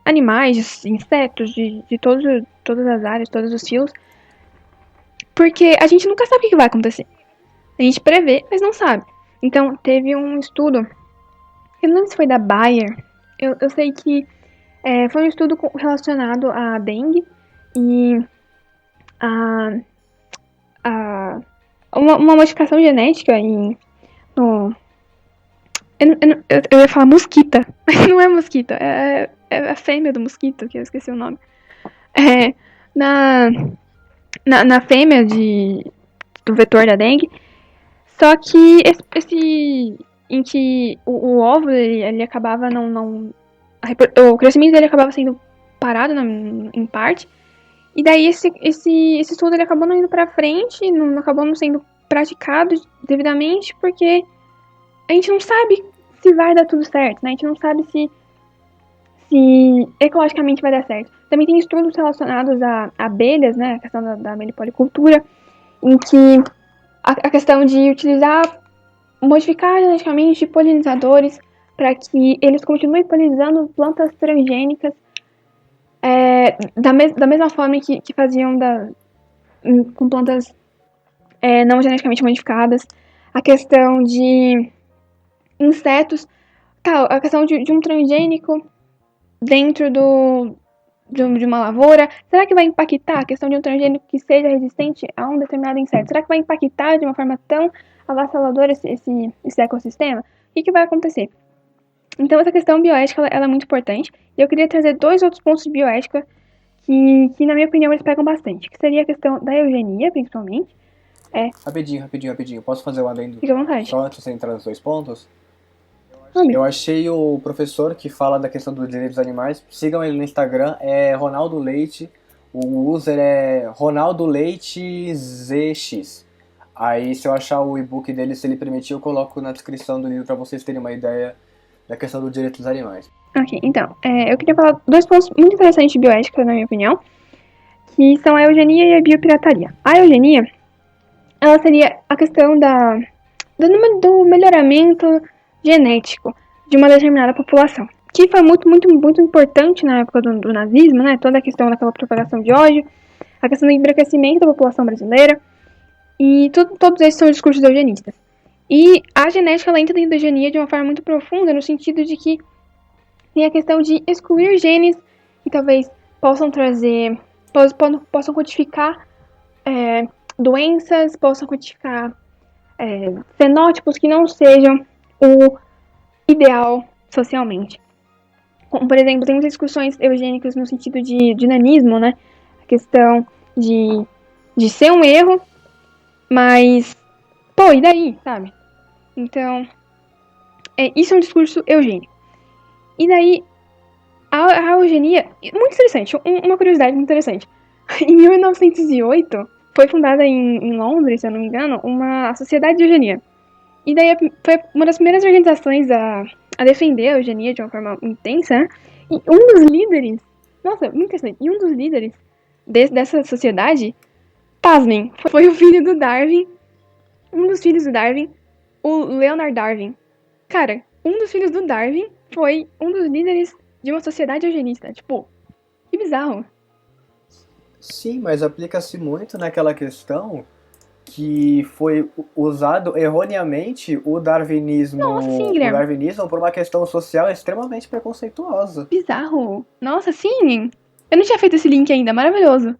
animais, insetos, de todas as áreas, todos os fios. Porque a gente nunca sabe o que vai acontecer. A gente prevê, mas não sabe. Então, teve um estudo, eu não lembro se foi da Bayer, eu sei que foi um estudo relacionado à dengue e uma modificação genética eu ia falar mosquita, mas não é mosquita, é a fêmea do mosquito, que eu esqueci o nome. Na fêmea do vetor da dengue. Só que em que o óvulo, ele acabava o crescimento dele acabava sendo parado em parte, e daí esse estudo ele acabou não indo pra frente, não acabou não sendo praticado devidamente, porque a gente não sabe se vai dar tudo certo, né? A gente não sabe se ecologicamente vai dar certo. Também tem estudos relacionados a abelhas, né? A questão da meliponicultura, em que a questão de modificar geneticamente polinizadores para que eles continuem polinizando plantas transgênicas da mesma forma que faziam com plantas não geneticamente modificadas. A questão de insetos, a questão de um transgênico dentro de uma lavoura, será que vai impactar a questão de um transgênico que seja resistente a um determinado inseto? Será que vai impactar de uma forma tão avassaladora esse ecossistema? O que vai acontecer? Então, essa questão bioética ela é muito importante. E eu queria trazer 2 outros pontos de bioética que, na minha opinião, eles pegam bastante. Que seria a questão da eugenia, principalmente. Rapidinho. Posso fazer um adendo? Fica à vontade. Só antes de você entrar nos 2 pontos? Sabe? Eu achei o professor que fala da questão dos direitos dos animais. Sigam ele no Instagram, é Ronaldo Leite. O user é Ronaldo Leite ZX. Aí, se eu achar o e-book dele, se ele permitir, eu coloco na descrição do livro para vocês terem uma ideia da questão do direito dos animais. Ok, então, eu queria falar 2 pontos muito interessantes de bioética, na minha opinião, que são a eugenia e a biopirataria. A eugenia, ela seria a questão do melhoramento genético de uma determinada população, que foi muito, muito, muito importante na época do nazismo, né? Toda a questão daquela propagação de ódio, a questão do embranquecimento da população brasileira, e todos esses são discursos eugenistas. E a genética ela entra dentro da eugenia de uma forma muito profunda, no sentido de que tem a questão de excluir genes que talvez possam trazer, possam codificar doenças, possam codificar fenótipos que não sejam o ideal socialmente. Como, por exemplo, tem muitas discussões eugênicas no sentido de nanismo, né? A questão de ser um erro, mas, pô, e daí, sabe? Então, isso é um discurso eugênico. E daí, a eugenia, muito interessante, uma curiosidade muito interessante. Em 1908, foi fundada em Londres, se eu não me engano, uma sociedade de eugenia. E daí foi uma das primeiras organizações a defender a eugenia de uma forma intensa, né? E um dos líderes, nossa, muito interessante, e um dos líderes dessa sociedade, pasmem, foi o filho do Darwin, um dos filhos do Darwin, o Leonard Darwin. Cara, um dos filhos do Darwin foi um dos líderes de uma sociedade eugenista. Tipo, que bizarro. Sim, mas aplica-se muito naquela questão que foi usado erroneamente o darwinismo, Nossa, sim, Guilherme. o darwinismo por uma questão social extremamente preconceituosa. Bizarro. Nossa, sim. Eu não tinha feito esse link ainda, maravilhoso.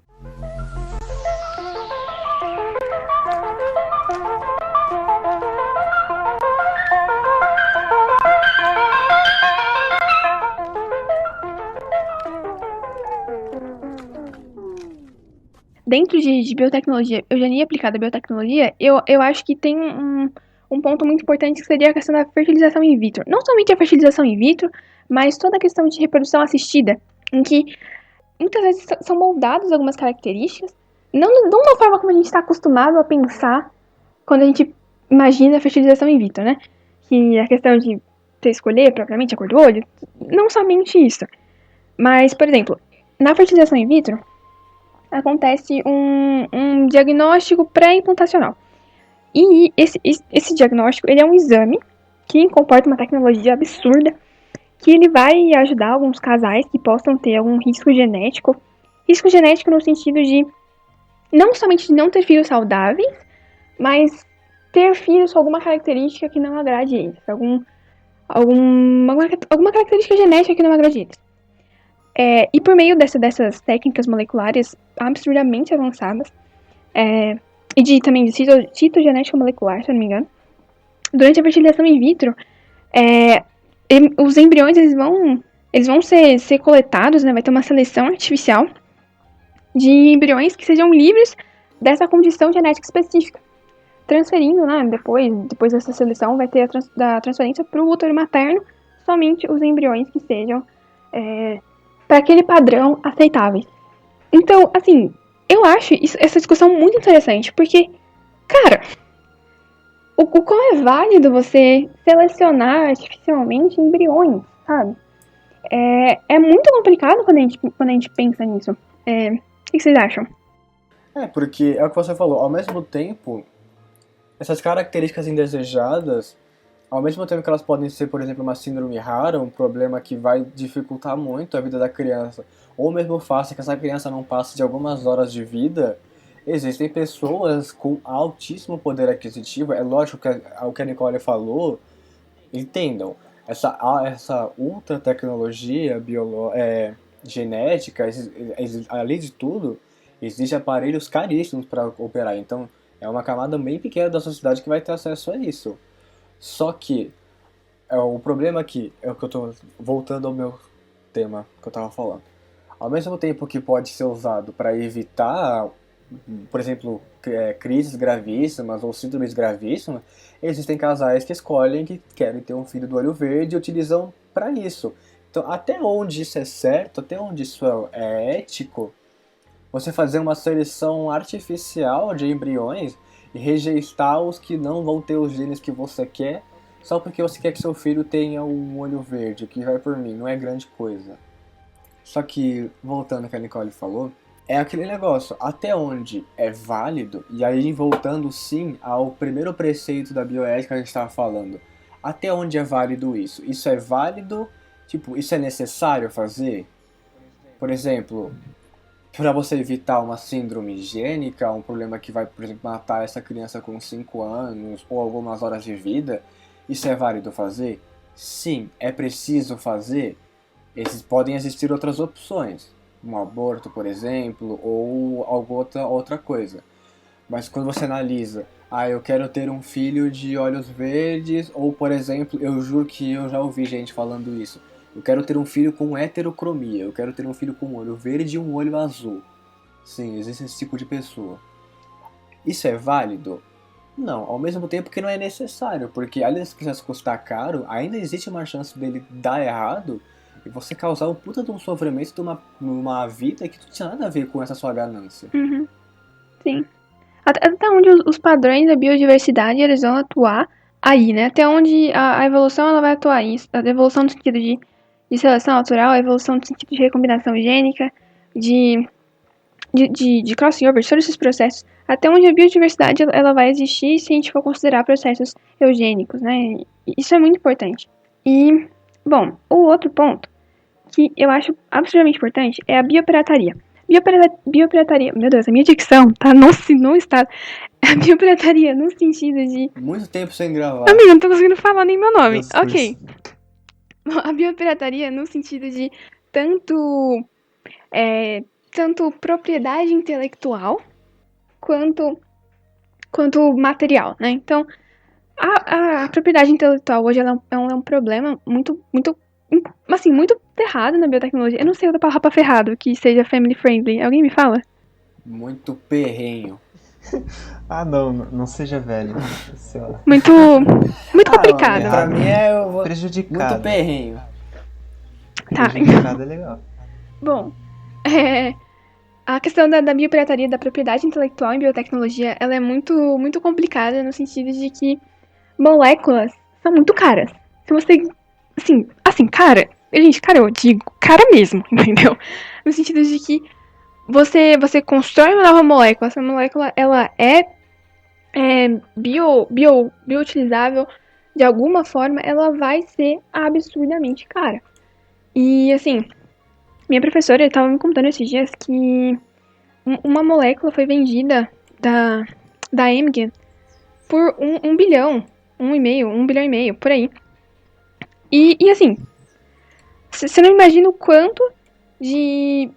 Dentro de biotecnologia, eugenia aplicada à biotecnologia, eu acho que tem um ponto muito importante que seria a questão da fertilização in vitro. Não somente a fertilização in vitro, mas toda a questão de reprodução assistida, em que muitas vezes são moldadas algumas características, não de uma forma como a gente está acostumado a pensar quando a gente imagina a fertilização in vitro, né? Que a questão de você escolher propriamente a cor do olho, não somente isso. Mas, por exemplo, na fertilização in vitro, acontece um diagnóstico pré-implantacional. E esse diagnóstico, ele é um exame que comporta uma tecnologia absurda, que ele vai ajudar alguns casais que possam ter algum risco genético no sentido de não somente de não ter filhos saudáveis, mas ter filhos com alguma característica que não agrade eles, alguma característica genética que não agrade eles. E por meio dessas técnicas moleculares absurdamente avançadas, e também de citogenética molecular, se eu não me engano, durante a fertilização in vitro, os embriões eles vão ser coletados, né? Vai ter uma seleção artificial de embriões que sejam livres dessa condição genética específica, transferindo, né, depois dessa seleção, vai ter a transferência para o útero materno somente os embriões que sejam para aquele padrão aceitáveis. Então, assim, eu acho essa discussão muito interessante, porque, cara, o quão é válido você selecionar artificialmente embriões, sabe? É muito complicado quando a gente pensa nisso. O que vocês acham? Porque é o que você falou, ao mesmo tempo, essas características indesejadas, ao mesmo tempo que elas podem ser, por exemplo, uma síndrome rara, um problema que vai dificultar muito a vida da criança, ou mesmo faça que essa criança não passe de algumas horas de vida, existem pessoas com altíssimo poder aquisitivo. É lógico que o que a Nicole falou, entendam, essa ultra tecnologia genética, além de tudo, existem aparelhos caríssimos para operar. Então, é uma camada bem pequena da sociedade que vai ter acesso a isso. Só que o problema aqui é o que eu tô voltando ao meu tema que eu tava falando. Ao mesmo tempo que pode ser usado para evitar, por exemplo, crises gravíssimas ou síndromes gravíssimas, existem casais que escolhem que querem ter um filho do olho verde e utilizam para isso. Então, até onde isso é certo, até onde isso é ético, você fazer uma seleção artificial de embriões e rejeitar os que não vão ter os genes que você quer, só porque você quer que seu filho tenha um olho verde, o que vai por mim, não é grande coisa. Só que, voltando ao que a Nicole falou, é aquele negócio, até onde é válido, e aí voltando sim ao primeiro preceito da bioética que a gente estava falando, até onde é válido isso? Isso é válido, tipo, isso é necessário fazer? Por exemplo, para você evitar uma síndrome gênica, um problema que vai, por exemplo, matar essa criança com 5 anos ou algumas horas de vida, isso é válido fazer? Sim. É preciso fazer? Podem existir outras opções, um aborto, por exemplo, ou alguma outra coisa. Mas quando você analisa, eu quero ter um filho de olhos verdes, ou, por exemplo, eu juro que eu já ouvi gente falando isso, eu quero ter um filho com heterocromia, eu quero ter um filho com um olho verde e um olho azul. Sim, existe esse tipo de pessoa. Isso é válido? Não, ao mesmo tempo que não é necessário, porque além desse processo custar caro, ainda existe uma chance dele dar errado e você causar um puta de um sofrimento de uma vida que não tinha nada a ver com essa sua ganância. Uhum. Sim. Até onde os padrões da biodiversidade eles vão atuar aí, né? Até onde a evolução ela vai atuar isso. A evolução no sentido de seleção natural, a evolução no sentido de recombinação gênica, de crossover, todos esses processos. Até onde a biodiversidade ela vai existir se a gente for considerar processos eugênicos, né? Isso é muito importante. E, bom, o outro ponto que eu acho absolutamente importante é a biopirataria. Biopirataria, meu Deus, a minha dicção tá no estado. A biopirataria no sentido de... Muito tempo sem gravar. Amigo, não tô conseguindo falar nem meu nome. Ok. A biopirataria no sentido de tanto propriedade intelectual quanto material, né? Então, a propriedade intelectual hoje ela é um problema muito errado na biotecnologia. Eu não sei outra palavra pra ferrado que seja family friendly. Alguém me fala? Muito perrenho. Não seja velho. Muito complicado. Pra mim prejudicado. Muito perrenho. Tá. Prejudicado é legal. Bom, a questão da biopirataria, da propriedade intelectual em biotecnologia, ela é muito complicada no sentido de que moléculas são muito caras. Se você, cara, eu digo cara mesmo, entendeu? No sentido de que você constrói uma nova molécula, essa molécula, ela é bioutilizável de alguma forma, ela vai ser absurdamente cara. E, assim, minha professora estava me contando esses dias que uma molécula foi vendida da Amgen por 1 bilhão, 1 bilhão e meio, por aí. E assim, você não imagina o quanto de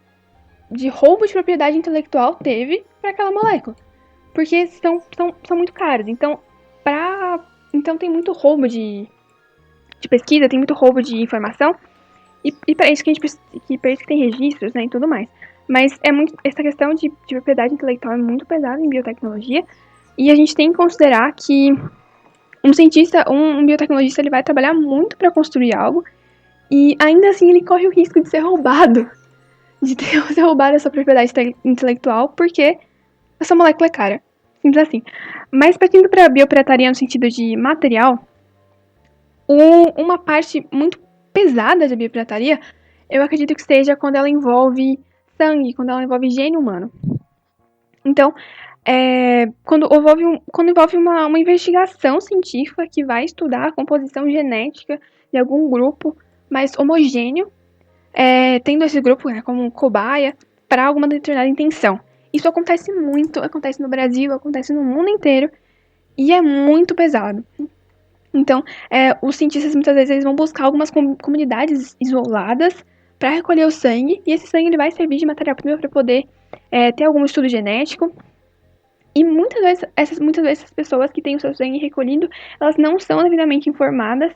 roubo de propriedade intelectual teve para aquela molécula. Porque são muito caras. Então, tem muito roubo de pesquisa, tem muito roubo de informação. E para isso que para isso que tem registros, né, e tudo mais. Mas essa questão de propriedade intelectual é muito pesada em biotecnologia, E a gente tem que considerar que um cientista, um biotecnologista, ele vai trabalhar muito para construir algo e ainda assim ele corre o risco de ser roubado, ser roubado essa propriedade intelectual porque essa molécula é cara. Simples assim. Mas partindo para a biopirataria no sentido de material, uma parte muito pesada da biopirataria, eu acredito que seja quando ela envolve sangue, quando ela envolve gene humano. Então, quando envolve uma investigação científica que vai estudar a composição genética de algum grupo mais homogêneo, tendo esse grupo, né, como um cobaia para alguma determinada intenção. Isso acontece muito, acontece no Brasil, acontece no mundo inteiro e é muito pesado. Então, os cientistas muitas vezes eles vão buscar algumas comunidades isoladas para recolher o sangue e esse sangue ele vai servir de matéria-prima para poder ter algum estudo genético. E muitas vezes essas pessoas que têm o seu sangue recolhido, elas não são devidamente informadas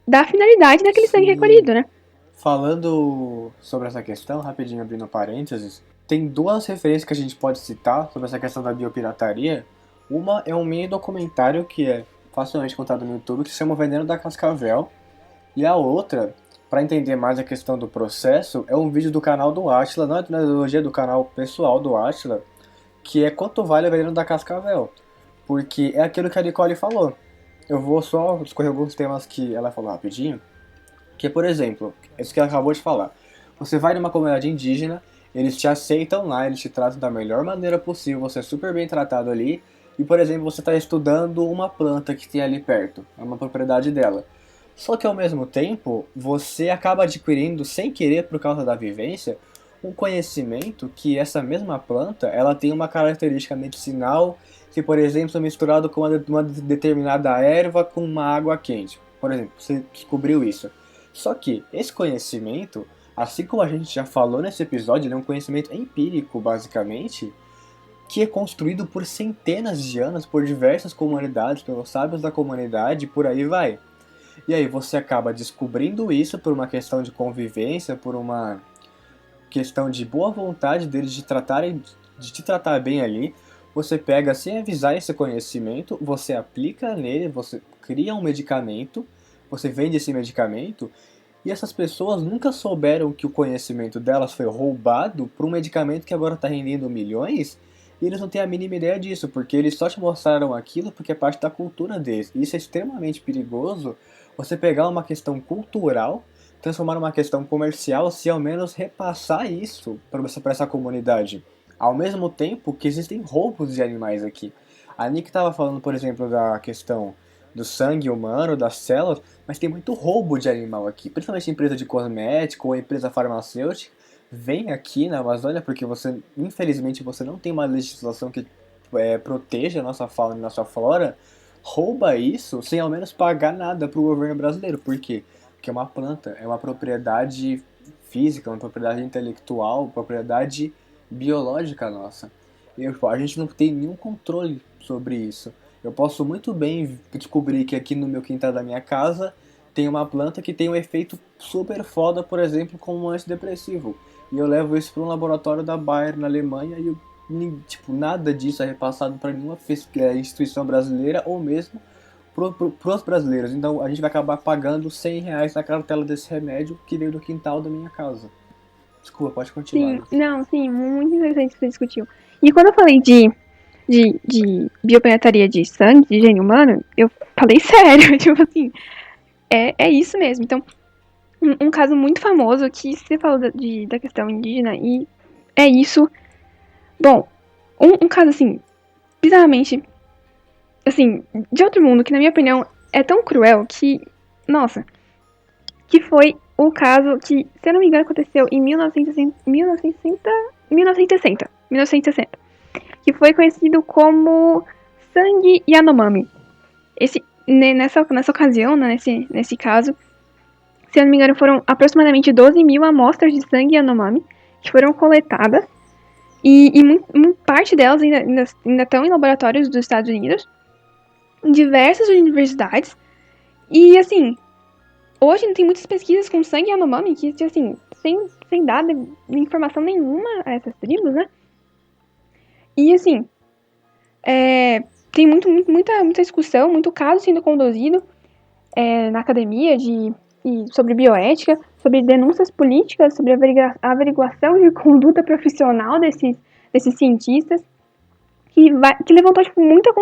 da finalidade daquele sangue recolhido, né? Falando sobre essa questão, rapidinho abrindo parênteses, tem duas referências que a gente pode citar sobre essa questão da biopirataria. Uma é um mini documentário que é facilmente contado no YouTube, que se chama Veneno da Cascavel. E a outra, para entender mais a questão do processo, é um vídeo do canal do Átila, não é da metodologia do canal pessoal do Átila, que é Quanto Vale o Veneno da Cascavel. Porque é aquilo que a Nicole falou. Eu vou só discorrer alguns temas que ela falou rapidinho. Que, por exemplo, isso que ela acabou de falar. Você vai numa comunidade indígena, eles te aceitam lá, eles te tratam da melhor maneira possível, você é super bem tratado ali. E, por exemplo, você está estudando uma planta que tem ali perto, é uma propriedade dela. Só que, ao mesmo tempo, você acaba adquirindo, sem querer, por causa da vivência, um conhecimento que essa mesma planta, ela tem uma característica medicinal que, por exemplo, é misturado com uma determinada erva com uma água quente. Por exemplo, você descobriu isso. Só que esse conhecimento, assim como a gente já falou nesse episódio, ele é um conhecimento empírico, basicamente, que é construído por centenas de anos, por diversas comunidades, pelos sábios da comunidade, e por aí vai. E aí você acaba descobrindo isso por uma questão de convivência, por uma questão de boa vontade deles de te tratar bem ali. Você pega sem avisar esse conhecimento, você aplica nele, você cria um medicamento, você vende esse medicamento, e essas pessoas nunca souberam que o conhecimento delas foi roubado por um medicamento que agora está rendendo milhões, e eles não têm a mínima ideia disso, porque eles só te mostraram aquilo porque é parte da cultura deles. E isso é extremamente perigoso, você pegar uma questão cultural, transformar numa questão comercial, se ao menos repassar isso para essa comunidade. Ao mesmo tempo que existem roubos de animais aqui. A Nick estava falando, por exemplo, da questão do sangue humano, das células, mas tem muito roubo de animal aqui, principalmente empresa de cosmético ou empresa farmacêutica. Vem aqui na Amazônia porque infelizmente, você não tem uma legislação que proteja a nossa fauna e a nossa flora, rouba isso sem ao menos pagar nada para o governo brasileiro. Por quê? Porque é uma planta, é uma propriedade física, uma propriedade intelectual, propriedade biológica nossa. E a gente não tem nenhum controle sobre isso. Eu posso muito bem descobrir que aqui no meu quintal da minha casa tem uma planta que tem um efeito super foda, por exemplo, como um antidepressivo. E eu levo isso para um laboratório da Bayer na Alemanha e nada disso é repassado para nenhuma instituição brasileira ou mesmo para os brasileiros. Então a gente vai acabar pagando R$100 na cartela desse remédio que veio do quintal da minha casa. Desculpa, pode continuar. Sim, muito interessante que você discutiu. E quando eu falei de biopirataria de sangue, de gene humano, eu falei sério, tipo assim, é isso mesmo. Então, um caso muito famoso que você falou da questão indígena e é isso. Bom, um caso assim, bizarramente, assim, de outro mundo, que na minha opinião é tão cruel que, nossa, que foi o caso que, se eu não me engano, aconteceu em 1960, que foi conhecido como sangue Yanomami. Nessa ocasião, né, nesse caso, se eu não me engano, foram aproximadamente 12 mil amostras de sangue Yanomami que foram coletadas e parte delas ainda estão em laboratórios dos Estados Unidos, em diversas universidades. E, assim, hoje tem muitas pesquisas com sangue Yanomami que, assim, sem dar informação nenhuma a essas tribos, né? E, assim, tem muita discussão, muito caso sendo conduzido na academia sobre bioética, sobre denúncias políticas, sobre a averiguação de conduta profissional desses cientistas, que levantou tipo, muita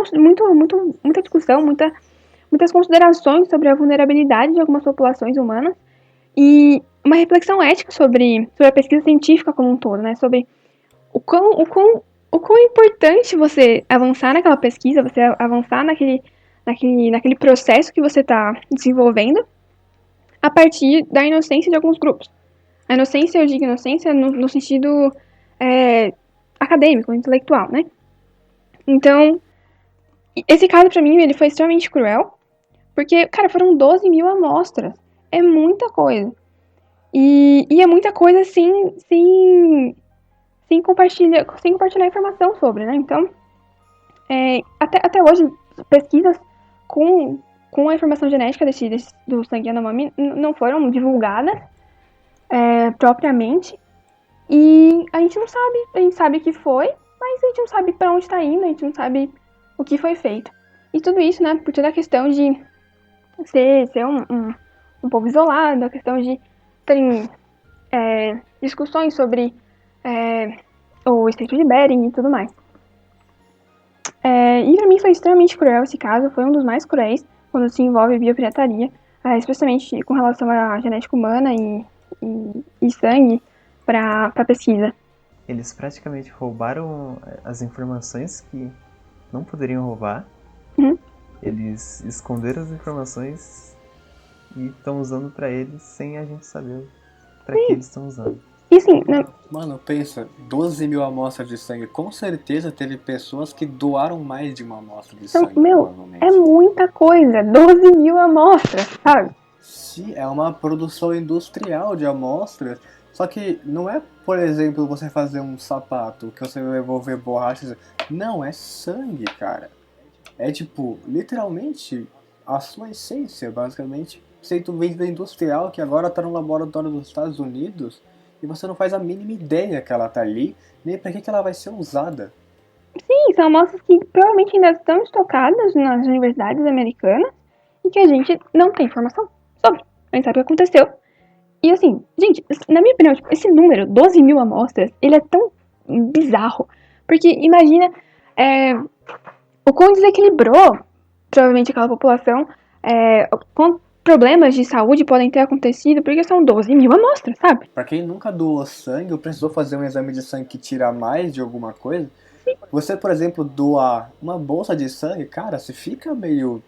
discussão, muitas considerações sobre a vulnerabilidade de algumas populações humanas e uma reflexão ética sobre a pesquisa científica como um todo, né? Sobre o quão importante você avançar naquela pesquisa, você avançar naquele processo que você está desenvolvendo a partir da inocência de alguns grupos. A inocência, eu digo inocência no sentido acadêmico, intelectual, né? Então, esse caso pra mim, ele foi extremamente cruel, porque, cara, foram 12 mil amostras. É muita coisa. E é muita coisa sem compartilhar informação sobre, né? Então, até hoje, pesquisas com a informação genética do sangue Yanomami não foram divulgadas propriamente. E a gente não sabe. A gente sabe que foi, mas a gente não sabe pra onde tá indo, a gente não sabe o que foi feito. E tudo isso, né, por toda a questão de ser um povo isolado, a questão de terem discussões sobre o Estreito de Bering e tudo mais. E pra mim foi extremamente cruel esse caso, foi um dos mais cruéis quando se envolve biopirataria, especialmente com relação à genética humana e sangue para pesquisa. Eles praticamente roubaram as informações que não poderiam roubar. Uhum. Eles esconderam as informações e estão usando pra eles sem a gente saber pra que eles estão usando. E assim, né? Mano, pensa, 12 mil amostras de sangue. Com certeza teve pessoas que doaram mais de uma amostra de sangue. Provavelmente. É muita coisa. 12 mil amostras, sabe? Sim, é uma produção industrial de amostras. Só que não é, por exemplo, você fazer um sapato que você vai envolver borrachas. Não, é sangue, cara. É tipo, literalmente, a sua essência, basicamente, feito venda industrial que agora tá no laboratório dos Estados Unidos e você não faz a mínima ideia que ela tá ali, nem pra que ela vai ser usada. Sim, são amostras que provavelmente ainda estão estocadas nas universidades americanas e que a gente não tem informação sobre. A gente sabe o que aconteceu. E assim, gente, na minha opinião, tipo, esse número, 12 mil amostras, ele é tão bizarro. Porque imagina o quão desequilibrou, provavelmente, aquela população, com problemas de saúde podem ter acontecido, porque são 12 mil amostras, sabe? Pra quem nunca doou sangue ou precisou fazer um exame de sangue que tira mais de alguma coisa, você, por exemplo, doar uma bolsa de sangue, cara, você fica meio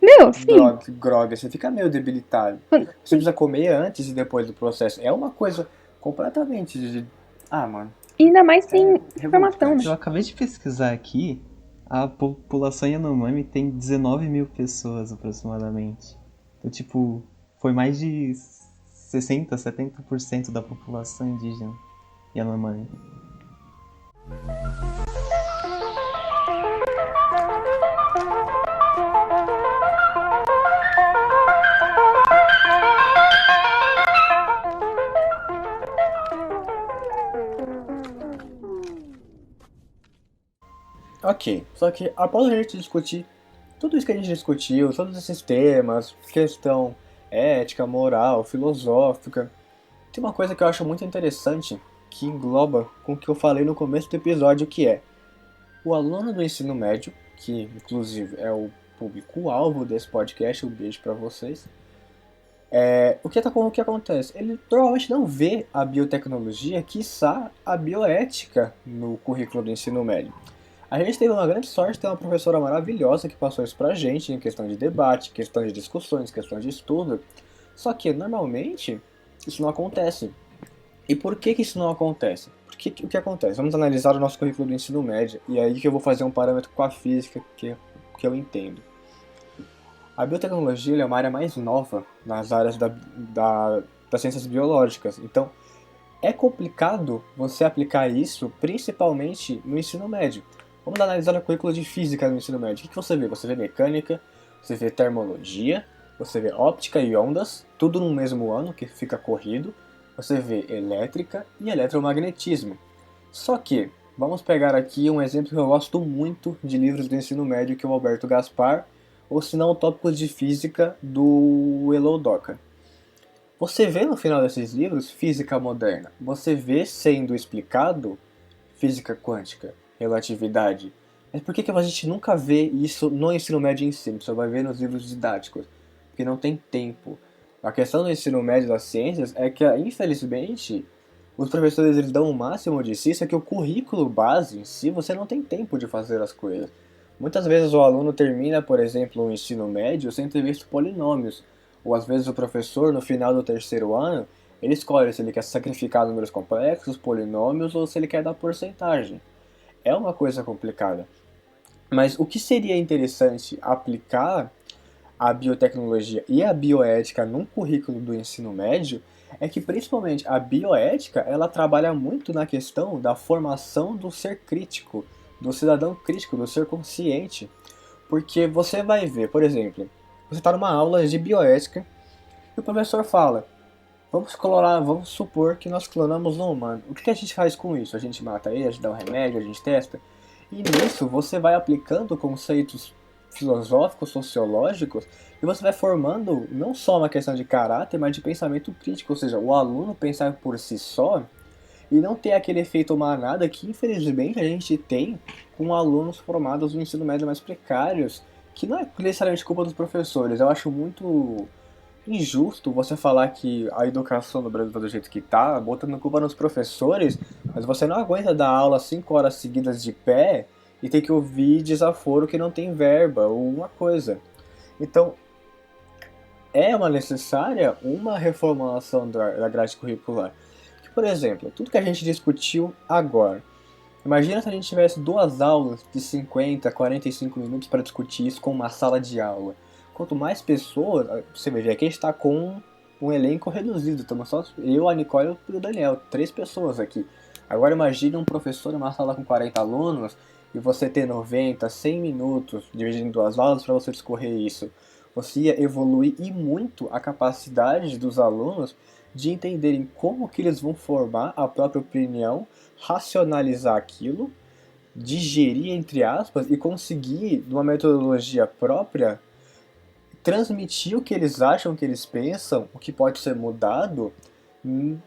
grog, você fica meio debilitado. Você precisa comer antes e depois do processo. É uma coisa completamente de... Ah, mano. E ainda mais sem informação, né? Eu acabei de pesquisar aqui, a população Yanomami tem 19 mil pessoas aproximadamente. Então, tipo, foi mais de 60, 70% da população indígena Yanomami. Ok, só que após a gente discutir tudo isso que a gente discutiu, todos esses temas, questão ética, moral, filosófica, tem uma coisa que eu acho muito interessante que engloba com o que eu falei no começo do episódio, que é o aluno do ensino médio, que inclusive é o público-alvo desse podcast, um beijo pra vocês. O que acontece? Ele provavelmente não vê a biotecnologia, quiçá a bioética, no currículo do ensino médio. A gente teve uma grande sorte de ter uma professora maravilhosa que passou isso pra gente em questão de debate, questão de discussões, questão de estudo. Só que, normalmente, isso não acontece. E por que isso não acontece? Porque o que acontece? Vamos analisar o nosso currículo do ensino médio, e aí que eu vou fazer um parâmetro com a física que eu entendo. A biotecnologia é uma área mais nova nas áreas das ciências biológicas, então é complicado você aplicar isso principalmente no ensino médio. Vamos analisar o currículo de física no ensino médio. O que você vê? Você vê mecânica, você vê termologia, você vê óptica e ondas, tudo no mesmo ano, que fica corrido. Você vê elétrica e eletromagnetismo. Só que, Vamos pegar aqui um exemplo que eu gosto muito de livros do ensino médio, que é o Alberto Gaspar, ou se não, Tópicos de Física, do Elo Doca. Você vê no final desses livros física moderna, você vê sendo explicado física quântica, relatividade. Mas por que a gente nunca vê isso no ensino médio em si? Só vai ver nos livros didáticos, porque não tem tempo. A questão do ensino médio das ciências é que, infelizmente, os professores eles dão o máximo de si, só que o currículo base em si, você não tem tempo de fazer as coisas. Muitas vezes o aluno termina, por exemplo, o ensino médio sem ter visto polinômios. Ou às vezes o professor, no final do terceiro ano, ele escolhe se ele quer sacrificar números complexos, polinômios, ou se ele quer dar porcentagem. É uma coisa complicada. Mas o que seria interessante aplicar a biotecnologia e a bioética num currículo do ensino médio é que principalmente a bioética ela trabalha muito na questão da formação do ser crítico, do cidadão crítico, do ser consciente. Porque você vai ver, por exemplo, você está numa aula de bioética e o professor fala: vamos supor que nós clonamos um humano. O que a gente faz com isso? A gente mata ele, a gente dá um remédio, a gente testa? E nisso você vai aplicando conceitos filosóficos, sociológicos, e você vai formando não só uma questão de caráter, mas de pensamento crítico, ou seja, o aluno pensar por si só e não ter aquele efeito manada que infelizmente a gente tem com alunos formados no ensino médio mais precários, que não é necessariamente culpa dos professores. Eu acho muito injusto você falar que a educação no Brasil tá do jeito que tá, botando culpa nos professores, mas você não aguenta dar aula 5 horas seguidas de pé e ter que ouvir desaforo que não tem verba ou uma coisa. Então, é uma necessária uma reformulação da grade curricular. Que, por exemplo, tudo que a gente discutiu agora, imagina se a gente tivesse 2 aulas de 50, 45 minutos para discutir isso com uma sala de aula. Quanto mais pessoas, você vai ver aqui a gente está com um elenco reduzido, estamos só eu, a Nicole e o Daniel, 3 pessoas aqui. Agora imagine um professor numa sala com 40 alunos e você ter 90, 100 minutos dividindo em 2 aulas para você discorrer isso. Você ia evoluir e muito a capacidade dos alunos de entenderem como que eles vão formar a própria opinião, racionalizar aquilo, digerir entre aspas e conseguir, de uma metodologia própria, transmitir o que eles acham, o que eles pensam, o que pode ser mudado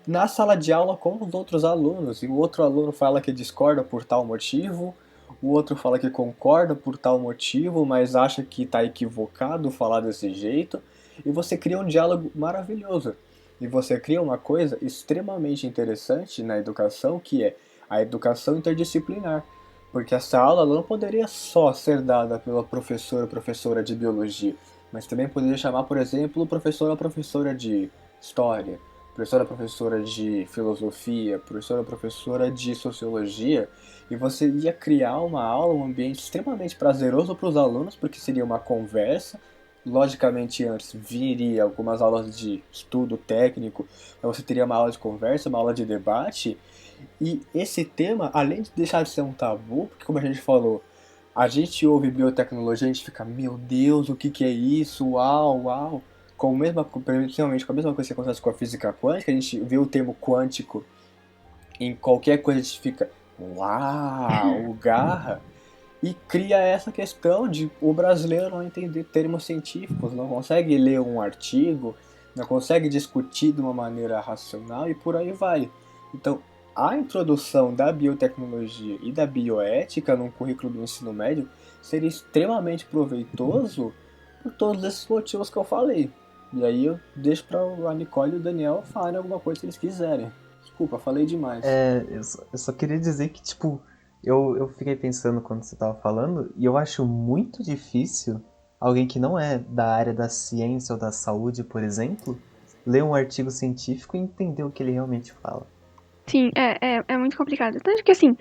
na sala de aula com os outros alunos. E o outro aluno fala que discorda por tal motivo, o outro fala que concorda por tal motivo, mas acha que está equivocado falar desse jeito, e você cria um diálogo maravilhoso. E você cria uma coisa extremamente interessante na educação, que é a educação interdisciplinar. Porque essa aula ela não poderia só ser dada pela professora ou professora de biologia, mas também poderia chamar, por exemplo, professor ou professora de história, professora ou professora de filosofia, professora ou professora de sociologia, e você ia criar uma aula, um ambiente extremamente prazeroso para os alunos, porque seria uma conversa. Logicamente, antes viria algumas aulas de estudo técnico, então você teria uma aula de conversa, uma aula de debate, e esse tema, além de deixar de ser um tabu, porque como a gente falou, a gente ouve biotecnologia, a gente fica, meu Deus, o que é isso? Uau, uau. Principalmente com a mesma coisa que acontece com a física quântica, a gente vê o termo quântico em qualquer coisa, a gente fica, uau, garra. E cria essa questão de o brasileiro não entender termos científicos, não consegue ler um artigo, não consegue discutir de uma maneira racional e por aí vai. Então, a introdução da biotecnologia e da bioética num currículo do ensino médio seria extremamente proveitoso por todos esses motivos que eu falei. E aí eu deixo para a Nicole e o Daniel falarem alguma coisa que eles quiserem. Desculpa, falei demais. Eu só queria dizer que, tipo, eu fiquei pensando quando você tava falando, e eu acho muito difícil alguém que não é da área da ciência ou da saúde, por exemplo, ler um artigo científico e entender o que ele realmente fala. Sim, é muito complicado. Tanto que, assim,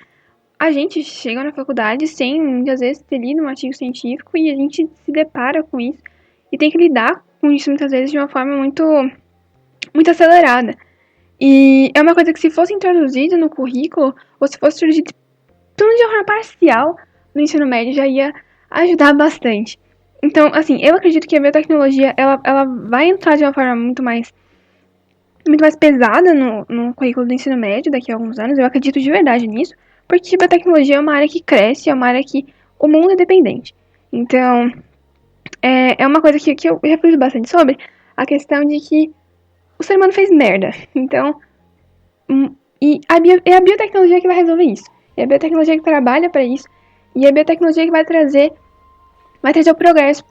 a gente chega na faculdade sem, muitas vezes, ter lido um artigo científico e a gente se depara com isso e tem que lidar com isso, muitas vezes, de uma forma muito, muito acelerada. E é uma coisa que, se fosse introduzida no currículo, ou se fosse introduzida de uma forma parcial no ensino médio, já ia ajudar bastante. Então, assim, eu acredito que a biotecnologia, ela vai entrar de uma forma muito mais pesada no currículo do ensino médio daqui a alguns anos. Eu acredito de verdade nisso, porque biotecnologia é uma área que cresce, é uma área que o mundo é dependente. Então, é uma coisa que eu reflito bastante sobre, a questão de que o ser humano fez merda. Então, é a biotecnologia que vai resolver isso. É a biotecnologia que trabalha para isso. E é a biotecnologia que vai trazer o progresso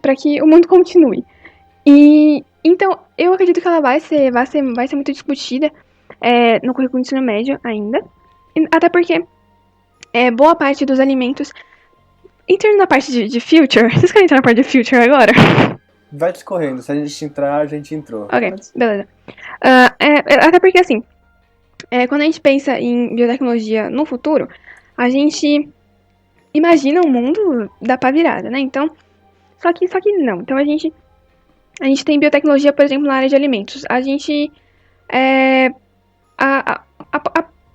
para que o mundo continue. E então, eu acredito que ela vai ser muito discutida no currículo do ensino médio ainda. Até porque boa parte dos alimentos. Entrando na parte de future, vocês querem entrar na parte de future agora? Vai discorrendo, se a gente entrar, a gente entrou. Ok, beleza. Até porque, assim, quando a gente pensa em biotecnologia no futuro, a gente imagina um mundo da pá virada, né? Então, só que não. Então, a gente tem biotecnologia, por exemplo, na área de alimentos. A gente... A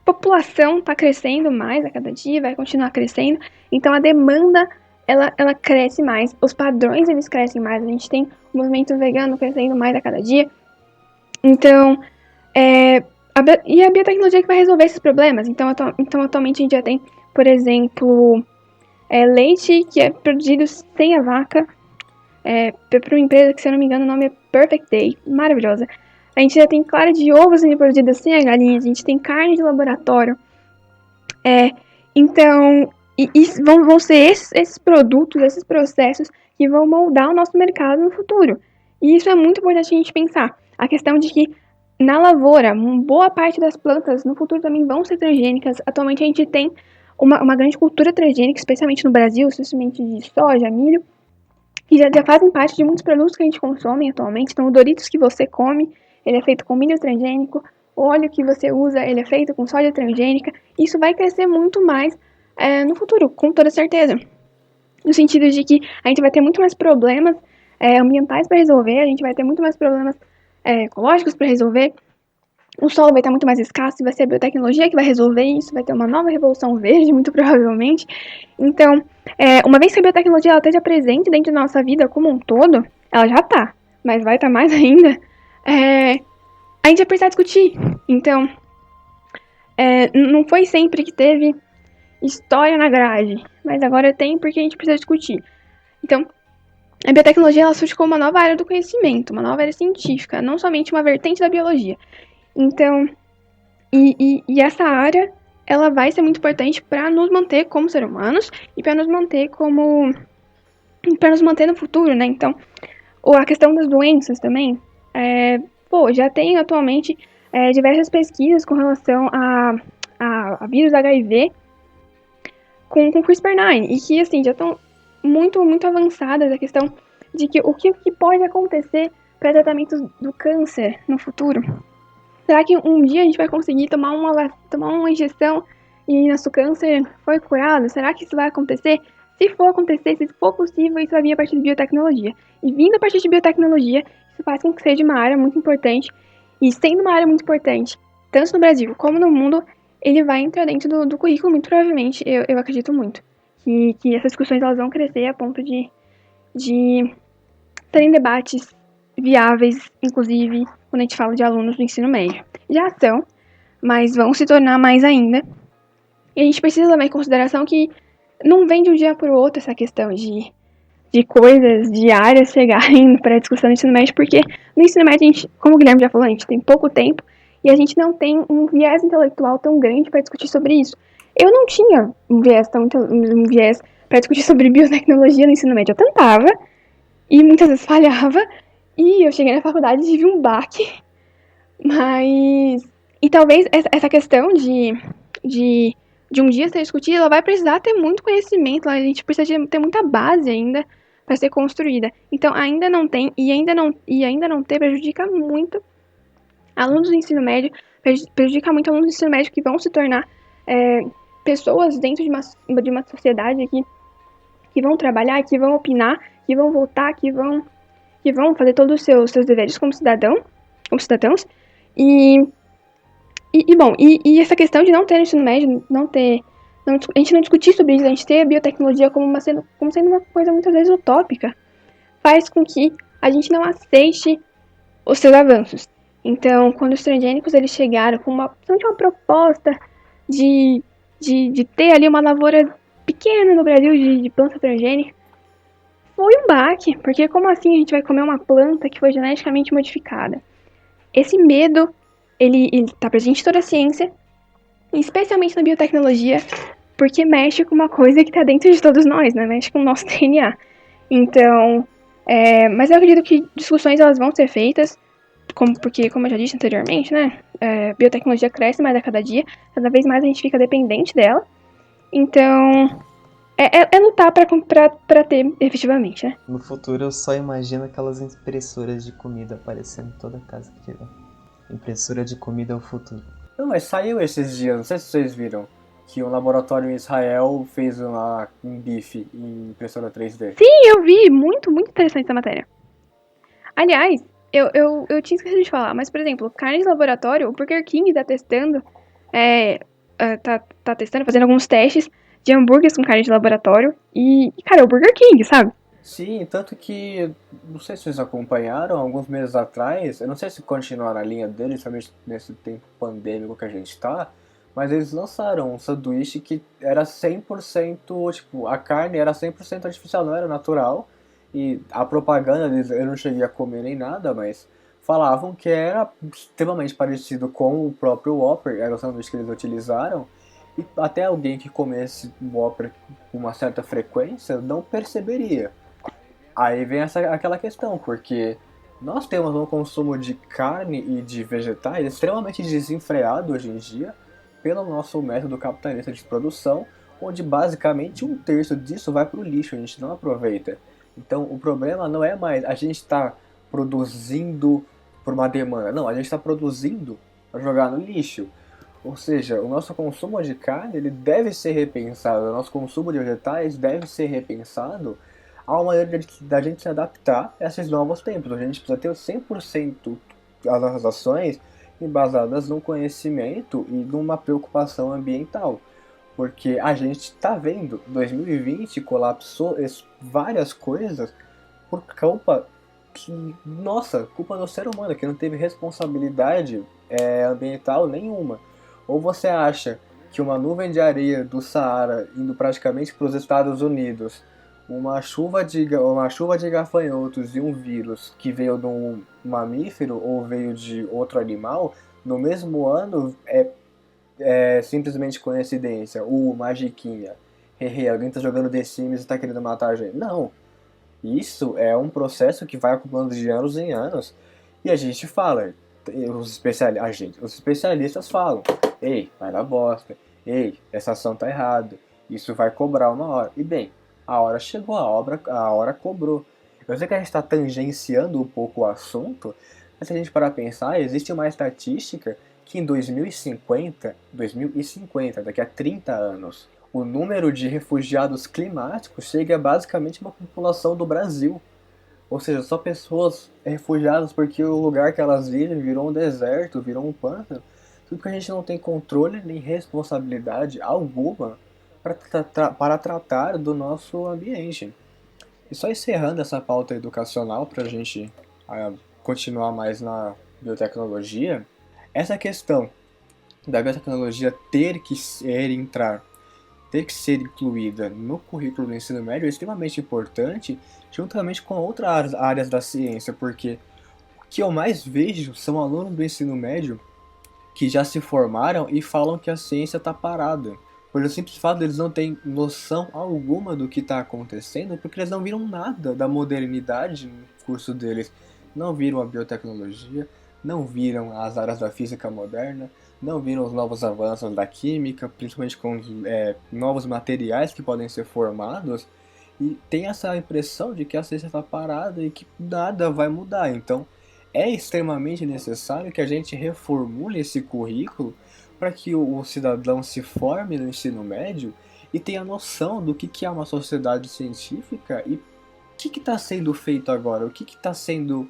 população está crescendo mais a cada dia, vai continuar crescendo. Então, a demanda, ela cresce mais. Os padrões, eles crescem mais. A gente tem o movimento vegano crescendo mais a cada dia. Então, e a biotecnologia que vai resolver esses problemas. Então, atualmente, a gente já tem, por exemplo, leite que é produzido sem a vaca, para uma empresa que, se eu não me engano, o nome é Perfect Day, maravilhosa. A gente já tem clara de ovos sendo produzida sem a galinha, a gente tem carne de laboratório. Então, vão ser esses produtos, esses processos que vão moldar o nosso mercado no futuro. E isso é muito importante a gente pensar. A questão de que na lavoura, boa parte das plantas no futuro também vão ser transgênicas. Atualmente a gente tem uma grande cultura transgênica, especialmente no Brasil, especialmente de soja, milho, que já fazem parte de muitos produtos que a gente consome atualmente. Então, o Doritos que você come, ele é feito com milho transgênico, o óleo que você usa, ele é feito com soja transgênica. Isso vai crescer muito mais no futuro, com toda certeza. No sentido de que a gente vai ter muito mais problemas ambientais para resolver, a gente vai ter muito mais problemas ecológicos para resolver. O solo vai estar muito mais escasso e vai ser a biotecnologia que vai resolver isso, vai ter uma nova revolução verde, muito provavelmente. Então, uma vez que a biotecnologia ela esteja presente dentro da nossa vida como um todo, ela já está, mas vai estar mais ainda, a gente vai precisar discutir. Então, não foi sempre que teve história na grade, mas agora tem porque a gente precisa discutir. Então, a biotecnologia ela surge como uma nova área do conhecimento, uma nova área científica, não somente uma vertente da biologia. Então, e essa área, ela vai ser muito importante para nos manter como seres humanos e para nos manter no futuro, né? Então, a questão das doenças também, já tem atualmente diversas pesquisas com relação a vírus HIV com CRISPR-9 e que, assim, já estão muito, muito avançadas a questão de que o que pode acontecer para tratamentos do câncer no futuro. Será que um dia a gente vai conseguir tomar uma injeção e nosso câncer foi curado? Será que isso vai acontecer? Se for acontecer, se for possível, isso vai vir a partir de biotecnologia. E vindo a partir de biotecnologia, isso faz com que seja uma área muito importante. E sendo uma área muito importante, tanto no Brasil como no mundo, ele vai entrar dentro do currículo, muito provavelmente, eu acredito muito. Que essas discussões elas vão crescer a ponto de terem debates viáveis, inclusive quando a gente fala de alunos do ensino médio. Já são, mas vão se tornar mais ainda. E a gente precisa levar em consideração que não vem de um dia para o outro essa questão de coisas, de áreas chegarem para a discussão do ensino médio, porque no ensino médio, a gente, como o Guilherme já falou, a gente tem pouco tempo e a gente não tem um viés intelectual tão grande para discutir sobre isso. Eu não tinha um viés para discutir sobre biotecnologia no ensino médio. Eu tentava e muitas vezes falhava e eu cheguei na faculdade e tive um baque. Mas... E talvez essa questão de um dia ser discutida, ela vai precisar ter muito conhecimento, a gente precisa ter muita base ainda para ser construída. Então ainda não tem, e ainda não ter prejudica muito alunos do ensino médio, prejudica muito alunos do ensino médio que vão se tornar pessoas dentro de uma sociedade que vão trabalhar, que vão opinar, que vão votar, que vão fazer todos os seus deveres como cidadãos. E essa questão de não ter no ensino médio, a gente não discutir sobre isso, a gente ter a biotecnologia como sendo uma coisa muitas vezes utópica, faz com que a gente não aceite os seus avanços. Então, quando os transgênicos eles chegaram com uma proposta de de ter ali uma lavoura pequena no Brasil de planta transgênica, foi um baque, porque como assim a gente vai comer uma planta que foi geneticamente modificada? Esse medo, ele tá presente em toda a ciência, especialmente na biotecnologia, porque mexe com uma coisa que tá dentro de todos nós, né? Mexe com o nosso DNA. Então, mas eu acredito que discussões elas vão ser feitas, porque, como eu já disse anteriormente, né? Biotecnologia cresce mais a cada dia, cada vez mais a gente fica dependente dela. Então, é lutar pra ter efetivamente, né? No futuro eu só imagino aquelas impressoras de comida aparecendo em toda casa que tiver. Impressora de comida é o futuro. Não, mas saiu esses dias, não sei se vocês viram, que um laboratório em Israel fez um bife em impressora 3D. Sim, eu vi, muito, muito interessante essa matéria. Aliás, eu tinha esquecido de falar, mas, por exemplo, carne de laboratório, o Burger King tá testando, tá testando, fazendo alguns testes de hambúrgueres com carne de laboratório. E, cara, é o Burger King, sabe? Sim, tanto que, não sei se vocês acompanharam, alguns meses atrás, eu não sei se continuaram a linha deles, somente nesse tempo pandêmico que a gente tá, mas eles lançaram um sanduíche que era 100%, tipo, a carne era 100% artificial, não era natural, e a propaganda deles, eu não cheguei a comer nem nada, mas falavam que era extremamente parecido com o próprio Whopper, era o sanduíche que eles utilizaram, e até alguém que comesse o Whopper com uma certa frequência não perceberia. Aí vem aquela questão, porque nós temos um consumo de carne e de vegetais extremamente desenfreado hoje em dia pelo nosso método capitalista de produção, onde basicamente um terço disso vai para o lixo, a gente não aproveita. Então o problema não é mais a gente estar produzindo por uma demanda, não, a gente está produzindo para jogar no lixo. Ou seja, o nosso consumo de carne ele deve ser repensado, o nosso consumo de vegetais deve ser repensado há uma maneira da gente se adaptar a esses novos tempos. A gente precisa ter 100% das nossas ações embasadas no conhecimento e numa preocupação ambiental. Porque a gente está vendo, 2020 colapsou várias coisas por culpa culpa do ser humano, que não teve responsabilidade ambiental nenhuma. Ou você acha que uma nuvem de areia do Saara indo praticamente para os Estados Unidos, uma chuva de gafanhotos e um vírus que veio de um mamífero ou veio de outro animal, no mesmo ano é simplesmente coincidência. Magiquinha. Hehe, alguém tá jogando The Sims e tá querendo matar a gente. Não. Isso é um processo que vai acumulando de anos em anos. E a gente fala, os especialistas falam, ei, vai dar bosta. Ei, essa ação tá errada. Isso vai cobrar uma hora. E bem, a hora chegou, a hora cobrou. Eu sei que a gente está tangenciando um pouco o assunto, mas se a gente parar pra pensar, existe uma estatística que em 2050, daqui a 30 anos, o número de refugiados climáticos chega a basicamente uma população do Brasil. Ou seja, só pessoas refugiadas porque o lugar que elas vivem virou um deserto, virou um pântano. Tudo que a gente não tem controle nem responsabilidade alguma para tratar do nosso ambiente. E só encerrando essa pauta educacional para a gente continuar mais na biotecnologia, essa questão da biotecnologia ter que ser incluída no currículo do ensino médio é extremamente importante, juntamente com outras áreas da ciência, porque o que eu mais vejo são alunos do ensino médio que já se formaram e falam que a ciência está parada. Por o simples fato de eles não terem noção alguma do que está acontecendo, porque eles não viram nada da modernidade no curso deles. Não viram a biotecnologia, não viram as áreas da física moderna, não viram os novos avanços da química, principalmente com novos materiais que podem ser formados, e tem essa impressão de que a ciência está parada e que nada vai mudar. Então, é extremamente necessário que a gente reformule esse currículo para que o cidadão se forme no ensino médio e tenha noção do que é uma sociedade científica e o que está sendo feito agora, o que está sendo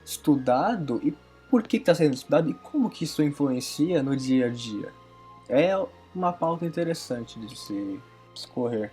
estudado e por que está sendo estudado e como que isso influencia no dia a dia. É uma pauta interessante de se discorrer.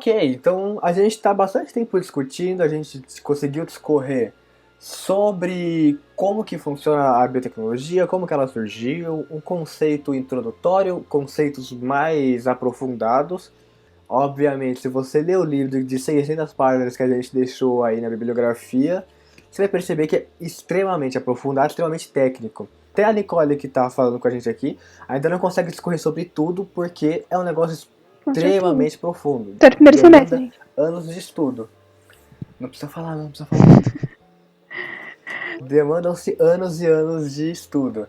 Ok, então a gente está bastante tempo discutindo, a gente conseguiu discorrer sobre como que funciona a biotecnologia, como que ela surgiu, um conceito introdutório, conceitos mais aprofundados. Obviamente, se você ler o livro de 600 páginas que a gente deixou aí na bibliografia, você vai perceber que é extremamente aprofundado, extremamente técnico. Até a Nicole, que está falando com a gente aqui, ainda não consegue discorrer sobre tudo, porque é um negócio Com certeza. extremamente profundo. Tô no primeiro semestre, Demanda gente. anos de estudo. Não precisa falar, não precisa falar. Demandam-se anos e anos de estudo.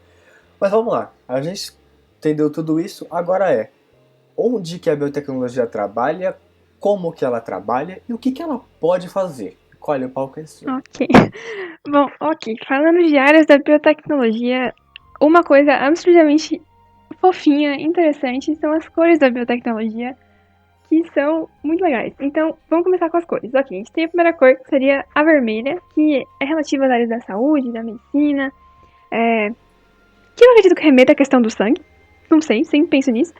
Mas vamos lá, a gente entendeu tudo isso, agora onde que a biotecnologia trabalha, como que ela trabalha e o que que ela pode fazer. Olha, o palco é seu. Ok. Bom, ok. Falando de áreas da biotecnologia, uma coisa absurdamente fofinha, interessante, são as cores da biotecnologia, que são muito legais. Então, vamos começar com as cores. Ok, a gente tem a primeira cor, que seria a vermelha, que é relativa às áreas da saúde, da medicina, que eu acredito que remeta à questão do sangue. Não sei, sempre penso nisso.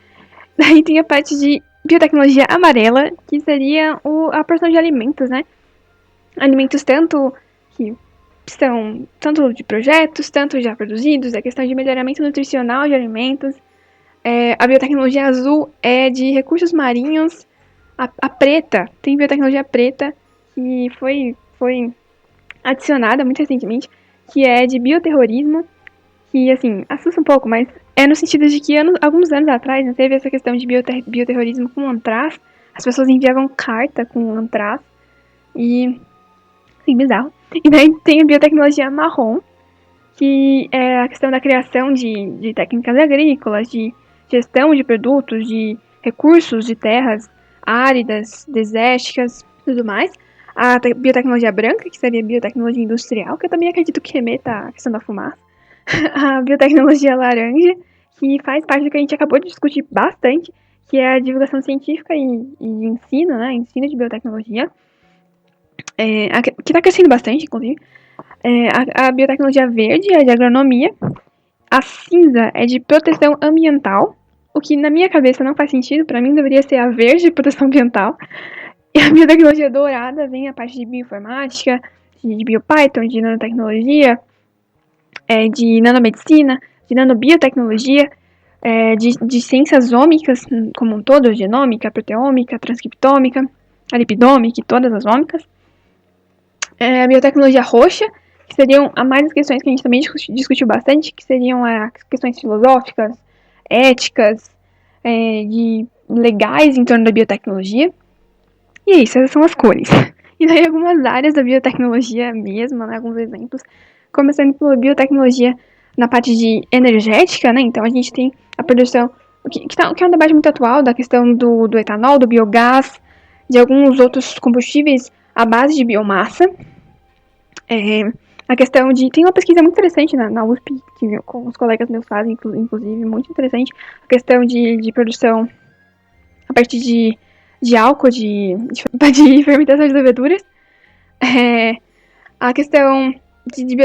Daí tem a parte de biotecnologia amarela, que seria a porção de alimentos, né? Alimentos tanto que são tanto de projetos, tanto já produzidos, a questão de melhoramento nutricional de alimentos. A biotecnologia azul é de recursos marinhos. A preta, tem biotecnologia preta, que foi adicionada muito recentemente, que é de bioterrorismo, que, assim, assusta um pouco, mas é no sentido de que alguns anos atrás, né, teve essa questão de bioterrorismo com antraz, as pessoas enviavam carta com antraz, e, assim, bizarro. E daí tem a biotecnologia marrom, que é a questão da criação de técnicas agrícolas, de gestão de produtos, de recursos de terras áridas, desérticas, tudo mais. A biotecnologia branca, que seria a biotecnologia industrial, que eu também acredito que remeta à questão da fumaça. A biotecnologia laranja, que faz parte do que a gente acabou de discutir bastante, que é a divulgação científica e ensino, né? Ensino de biotecnologia, que está crescendo bastante, inclusive. A biotecnologia verde é de agronomia. A cinza é de proteção ambiental, o que na minha cabeça não faz sentido, para mim deveria ser a verde de proteção ambiental. E a biotecnologia dourada vem a parte de bioinformática, de biopython, de nanotecnologia, de nanomedicina, de nanobiotecnologia, de ciências ômicas como um todo, genômica, proteômica, transcriptômica, a lipidômica e todas as ômicas. A biotecnologia roxa, que seriam mais as questões que a gente também discutiu bastante, que seriam as questões filosóficas, éticas, legais em torno da biotecnologia. E é isso, essas são as cores. E daí algumas áreas da biotecnologia mesmo, né, alguns exemplos, começando pela biotecnologia na parte de energética, né, então a gente tem a produção, que é um debate muito atual, da questão do etanol, do biogás, de alguns outros combustíveis à base de biomassa. A questão de... Tem uma pesquisa muito interessante na USP, que os colegas meus fazem, inclusive, muito interessante, a questão de produção a partir de álcool, de fermentação de leveduras. A questão de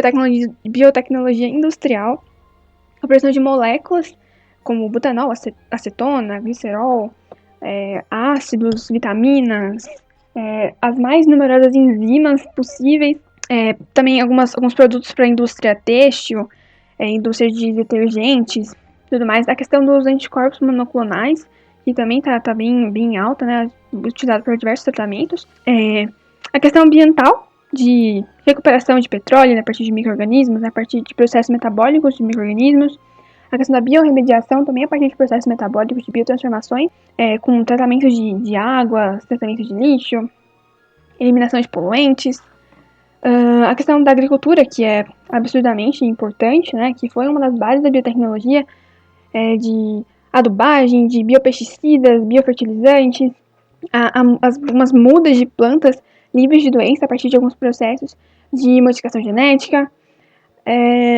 biotecnologia industrial, a produção de moléculas, como butanol, acetona, glicerol, ácidos, vitaminas, as mais numerosas enzimas possíveis, também alguns produtos para a indústria têxtil, indústria de detergentes, tudo mais. A questão dos anticorpos monoclonais, que também tá bem alta, né, utilizado por diversos tratamentos. A questão ambiental, de recuperação de petróleo, né, a partir de micro-organismos, a partir de processos metabólicos de micro-organismos. A questão da biorremediação, também a partir de processos metabólicos de biotransformações, com tratamento de água, tratamento de lixo, eliminação de poluentes. A questão da agricultura, que é absurdamente importante, né, que foi uma das bases da biotecnologia, de adubagem, de biopesticidas, biofertilizantes, algumas mudas de plantas livres de doença a partir de alguns processos de modificação genética,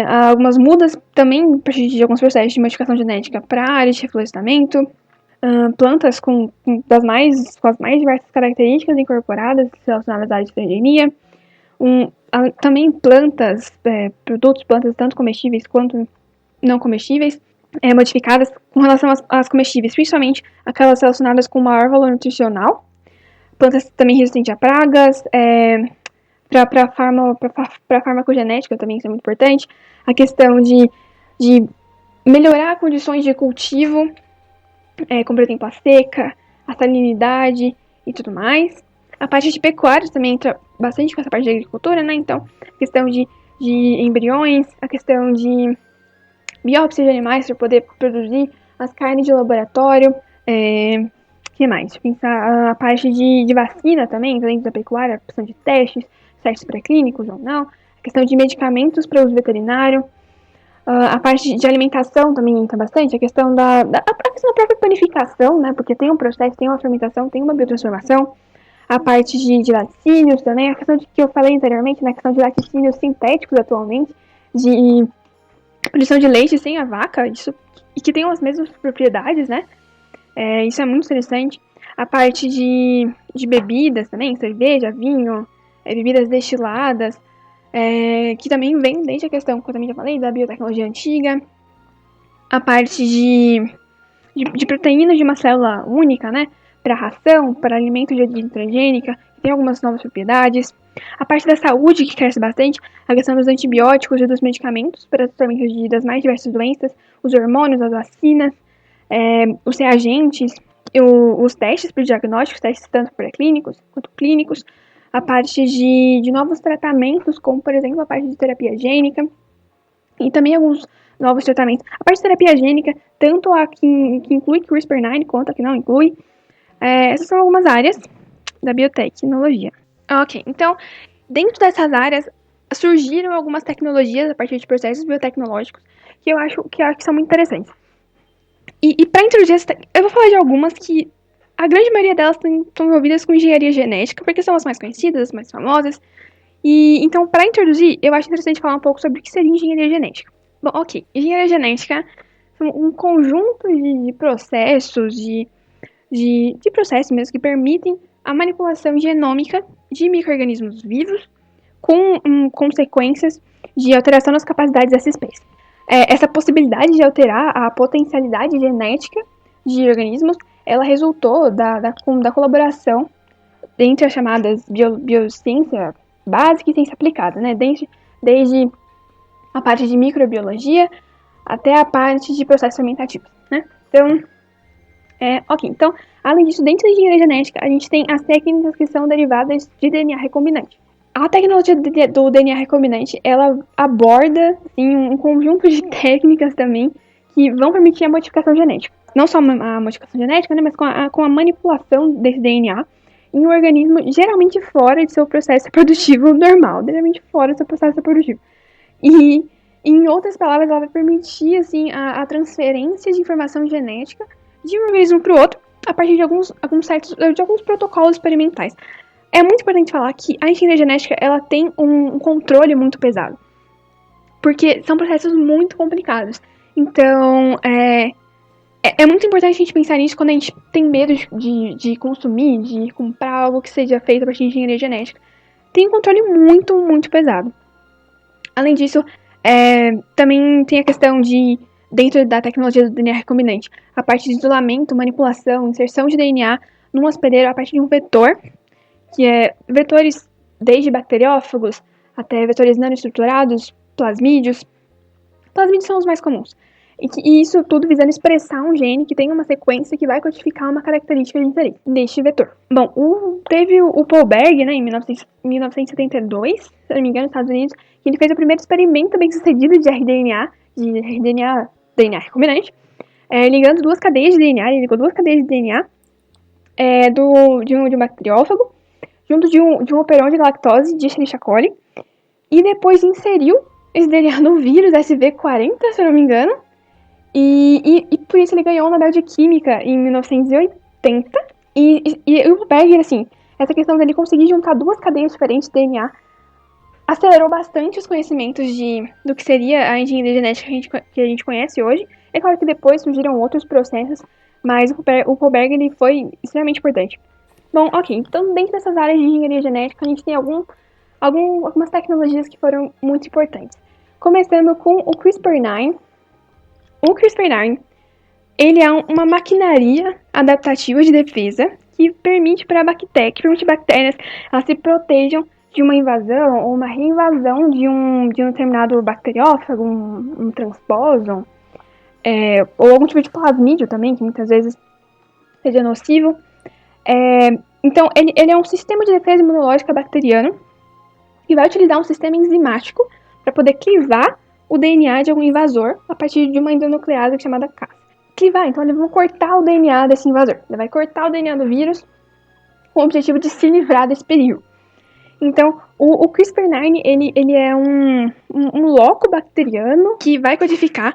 algumas mudas também a partir de alguns processos de modificação genética para a área de reflorestamento, plantas com as mais diversas características incorporadas relacionadas à área de transgenia, também plantas tanto comestíveis quanto não comestíveis, modificadas com relação às comestíveis, principalmente aquelas relacionadas com maior valor nutricional, plantas também resistentes a pragas, para farmacogenética também, isso é muito importante. A questão de melhorar condições de cultivo, como por exemplo a seca, a salinidade e tudo mais. A parte de pecuária também entra bastante com essa parte de agricultura, né? Então, a questão de embriões, a questão de biópsia de animais para poder produzir as carnes de laboratório. Que mais? Pensar a parte de vacina também, dentro da pecuária, a questão de testes pré-clínicos ou não. A questão de medicamentos para uso veterinário. A parte de alimentação também entra bastante. A questão da própria panificação, né? Porque tem um processo, tem uma fermentação, tem uma biotransformação. A parte de laticínios também, a questão que eu falei anteriormente, na questão de laticínios sintéticos atualmente, de produção de leite sem a vaca, e que tem as mesmas propriedades, né? Isso é muito interessante. A parte de bebidas também, cerveja, vinho, bebidas destiladas, que também vem desde a questão que eu também já falei, da biotecnologia antiga. A parte de proteínas de uma célula única, né? Para ração, para alimento de origem transgênica, que tem algumas novas propriedades. A parte da saúde, que cresce bastante, a questão dos antibióticos e dos medicamentos para tratamento das mais diversas doenças, os hormônios, as vacinas, os reagentes, os testes para diagnósticos, testes tanto pré-clínicos quanto clínicos, a parte de novos tratamentos, como por exemplo a parte de terapia gênica, e também alguns novos tratamentos. A parte de terapia gênica, tanto a que inclui CRISPR-Cas9 quanto a que não inclui. Essas são algumas áreas da biotecnologia. Ok, então, dentro dessas áreas, surgiram algumas tecnologias a partir de processos biotecnológicos que eu acho que são muito interessantes. E para introduzir eu vou falar de algumas que a grande maioria delas estão envolvidas com engenharia genética, porque são as mais conhecidas, as mais famosas. E então, para introduzir, eu acho interessante falar um pouco sobre o que seria engenharia genética. Bom, ok, engenharia genética são um conjunto de processos, de processos mesmo que permitem a manipulação genômica de micro-organismos vivos com consequências de alteração nas capacidades dessa espécie. Essa possibilidade de alterar a potencialidade genética de organismos, ela resultou da colaboração entre as chamadas biociência básica e ciência aplicada, né? Desde a parte de microbiologia até a parte de processos fermentativos, né? Então, ok. Então, além disso, dentro da engenharia genética, a gente tem as técnicas que são derivadas de DNA recombinante. A tecnologia do DNA recombinante, ela aborda assim, um conjunto de técnicas também que vão permitir a modificação genética. Não só a modificação genética, né, mas com a manipulação desse DNA em um organismo geralmente fora de seu processo reprodutivo normal, geralmente fora do seu processo reprodutivo. E, em outras palavras, ela vai permitir assim, a transferência de informação genética de um organismo para o outro a partir de alguns protocolos experimentais. É muito importante falar que a engenharia genética ela tem um controle muito pesado, porque são processos muito complicados. Então, é muito importante a gente pensar nisso quando a gente tem medo de consumir, de comprar algo que seja feito a partir de engenharia genética. Tem um controle muito, muito pesado. Além disso, também tem a questão dentro da tecnologia do DNA recombinante, a parte de isolamento, manipulação, inserção de DNA num hospedeiro a partir de um vetor, que é vetores desde bacteriófagos até vetores nanoestruturados, plasmídeos. Plasmídeos são os mais comuns. E isso tudo visando expressar um gene que tem uma sequência que vai codificar uma característica de interesse deste vetor. Bom, teve o Paul Berg, né, em 1972, se não me engano, nos Estados Unidos, que ele fez o primeiro experimento bem sucedido de DNA recombinante, ligando duas cadeias de DNA. Ele ligou duas cadeias de DNA de um bacteriófago junto de um operon de lactose de Escherichia coli, e depois inseriu esse DNA no vírus SV40, se eu não me engano, e por isso ele ganhou o Nobel de Química em 1980, e o Berger, assim, essa questão dele conseguir juntar duas cadeias diferentes de DNA acelerou bastante os conhecimentos do que seria a engenharia genética que a gente conhece hoje. É claro que depois surgiram outros processos, mas o Paul Berger ele foi extremamente importante. Bom, ok, então dentro dessas áreas de engenharia genética a gente tem algumas tecnologias que foram muito importantes. Começando com o CRISPR-Cas9. O CRISPR-Cas9, ele é uma maquinaria adaptativa de defesa que permite bactérias elas se protejam de uma invasão ou uma reinvasão de um determinado bacteriófago, um transposon, ou algum tipo de plasmídio também, que muitas vezes seja nocivo. Então, ele é um sistema de defesa imunológica bacteriano que vai utilizar um sistema enzimático para poder clivar o DNA de algum invasor a partir de uma endonuclease chamada Cas. Clivar, então eles vão cortar o DNA desse invasor. Ele vai cortar o DNA do vírus com o objetivo de se livrar desse perigo. Então, o CRISPR-Cas9, ele é um loco bacteriano que vai codificar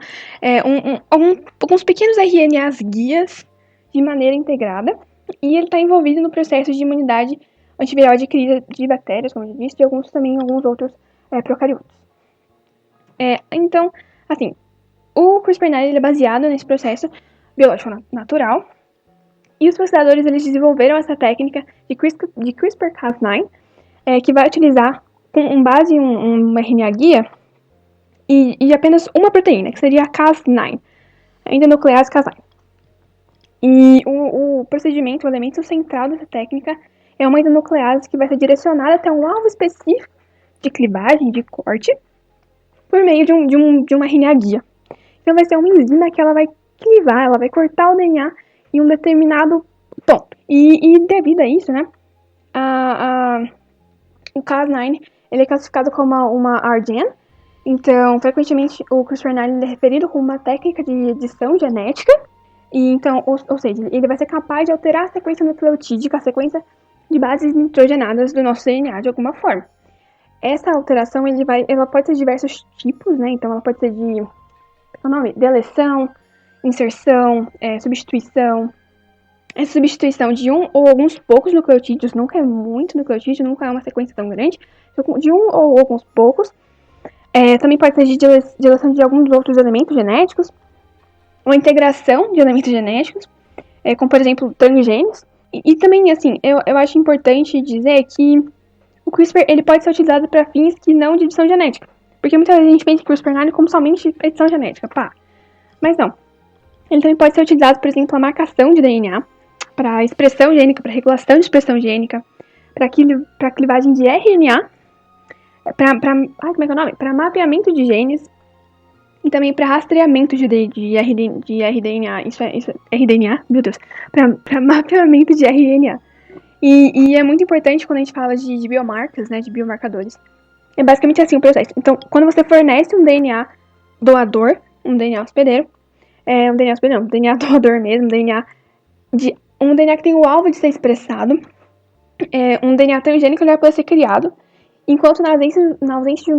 alguns pequenos RNAs guias de maneira integrada, e ele está envolvido no processo de imunidade antiviral adquirida de bactérias, como eu já disse, e alguns outros procariotos. Então, assim, o CRISPR-Cas9 ele é baseado nesse processo biológico natural, e os pesquisadores eles desenvolveram essa técnica de CRISPR-Cas9, que vai utilizar com base um RNA guia e apenas uma proteína, que seria a Cas9, a endonuclease Cas9. E o procedimento, o elemento central dessa técnica é uma endonuclease que vai ser direcionada até um alvo específico de clivagem, de corte, por meio de uma RNA guia. Então vai ser uma enzima que ela vai clivar, ela vai cortar o DNA em um determinado ponto. E devido a isso, né, o Cas9 ele é classificado como uma RGen. Então, frequentemente, o CRISPR-Cas9 é referido como uma técnica de edição genética. E então, ou seja, ele vai ser capaz de alterar a sequência nucleotídica, a sequência de bases nitrogenadas do nosso DNA de alguma forma. Essa alteração ela pode ser de diversos tipos, né? Então, ela pode ser de deleção, inserção, substituição. Essa substituição de um ou alguns poucos nucleotídeos, nunca é muito nucleotídeo, nunca é uma sequência tão grande, de um ou alguns poucos. Também pode ser de deleção de alguns outros elementos genéticos, uma integração de elementos genéticos, como por exemplo transgênios. E também, assim, eu acho importante dizer que o CRISPR ele pode ser utilizado para fins que não de edição genética, porque muitas vezes a gente pensa em CRISPR-Cas9 como somente edição genética, mas não. Ele também pode ser utilizado, por exemplo, a marcação de DNA, para expressão gênica, para regulação de expressão gênica, para clivagem de RNA, para mapeamento de genes, e também para rastreamento de rDNA, rDNA, meu Deus, para mapeamento de RNA. E é muito importante quando a gente fala de biomarcas, né, de biomarcadores. É basicamente assim o processo. Então, quando você fornece um DNA doador, um DNA hospedeiro, um DNA doador mesmo, um DNA que tem o alvo de ser expressado, um DNA transgênico ele vai poder ser criado, enquanto na ausência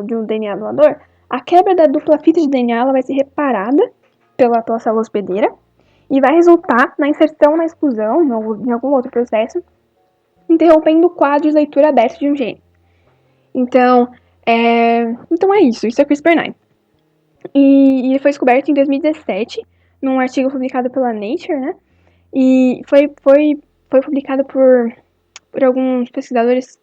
de um DNA doador, a quebra da dupla fita de DNA ela vai ser reparada pela célula hospedeira e vai resultar na inserção na exclusão, em algum outro processo, interrompendo o quadro de leitura aberto de um gene. Então é isso é CRISPR-Cas9. E ele foi descoberto em 2017, num artigo publicado pela Nature, né? E foi publicado por alguns pesquisadores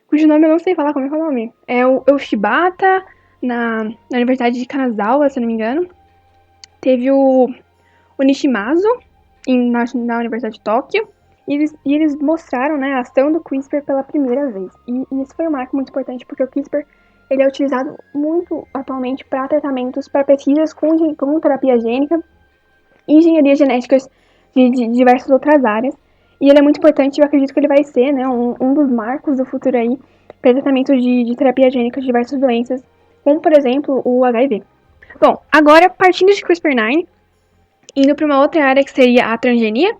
cujo nome eu não sei falar, como é que é o nome? É o Shibata, na Universidade de Kanazawa, se não me engano. Teve o Nishimazu, na Universidade de Tóquio. E eles mostraram, né, a ação do CRISPR pela primeira vez. E isso foi um marco muito importante, porque o CRISPR ele é utilizado muito atualmente para tratamentos, para pesquisas com terapia gênica e engenharias genéticas de diversas outras áreas. E ele é muito importante, eu acredito que ele vai ser, né, um dos marcos do futuro aí para tratamento de terapia gênica de diversas doenças, como, por exemplo, o HIV. Bom, agora, partindo de CRISPR-Cas9, indo para uma outra área que seria a transgenia.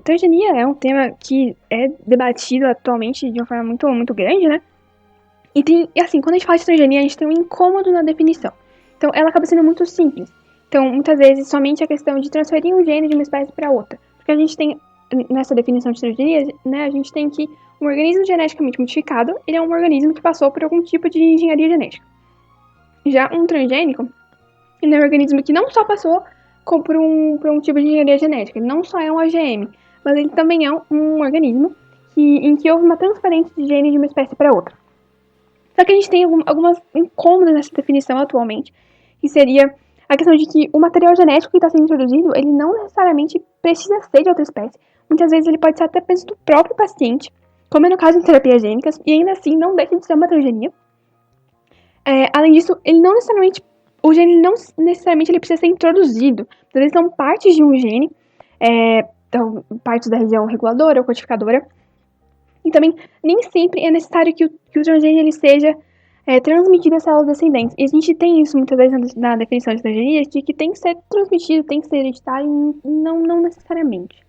Transgenia é um tema que é debatido atualmente de uma forma muito, muito grande, né? E assim, quando a gente fala de transgenia, a gente tem um incômodo na definição. Então, ela acaba sendo muito simples. Então, muitas vezes, somente a questão de transferir um gene de uma espécie para outra. Porque a gente tem, nessa definição de transgenia, né, a gente tem que um organismo geneticamente modificado, ele é um organismo que passou por algum tipo de engenharia genética. Já um transgênico, ele é um organismo que não só passou por um tipo de engenharia genética, ele não só é um OGM, mas ele também é um organismo em que houve uma transferência de gene de uma espécie para outra. Só que a gente tem algumas incômodas nessa definição atualmente, que seria a questão de que o material genético que está sendo introduzido, ele não necessariamente precisa ser de outra espécie, muitas vezes ele pode ser até peso do próprio paciente, como é no caso de terapias gênicas, e ainda assim não deixa de ser uma transgenia. Além disso, o gene não necessariamente ele precisa ser introduzido. Então, eles são partes de um gene, então, partes da região reguladora ou codificadora. E também, nem sempre é necessário que o transgene ele seja transmitido às células descendentes. E a gente tem isso muitas vezes na definição de transgenia, de que tem que ser transmitido, tem que ser hereditário, não necessariamente.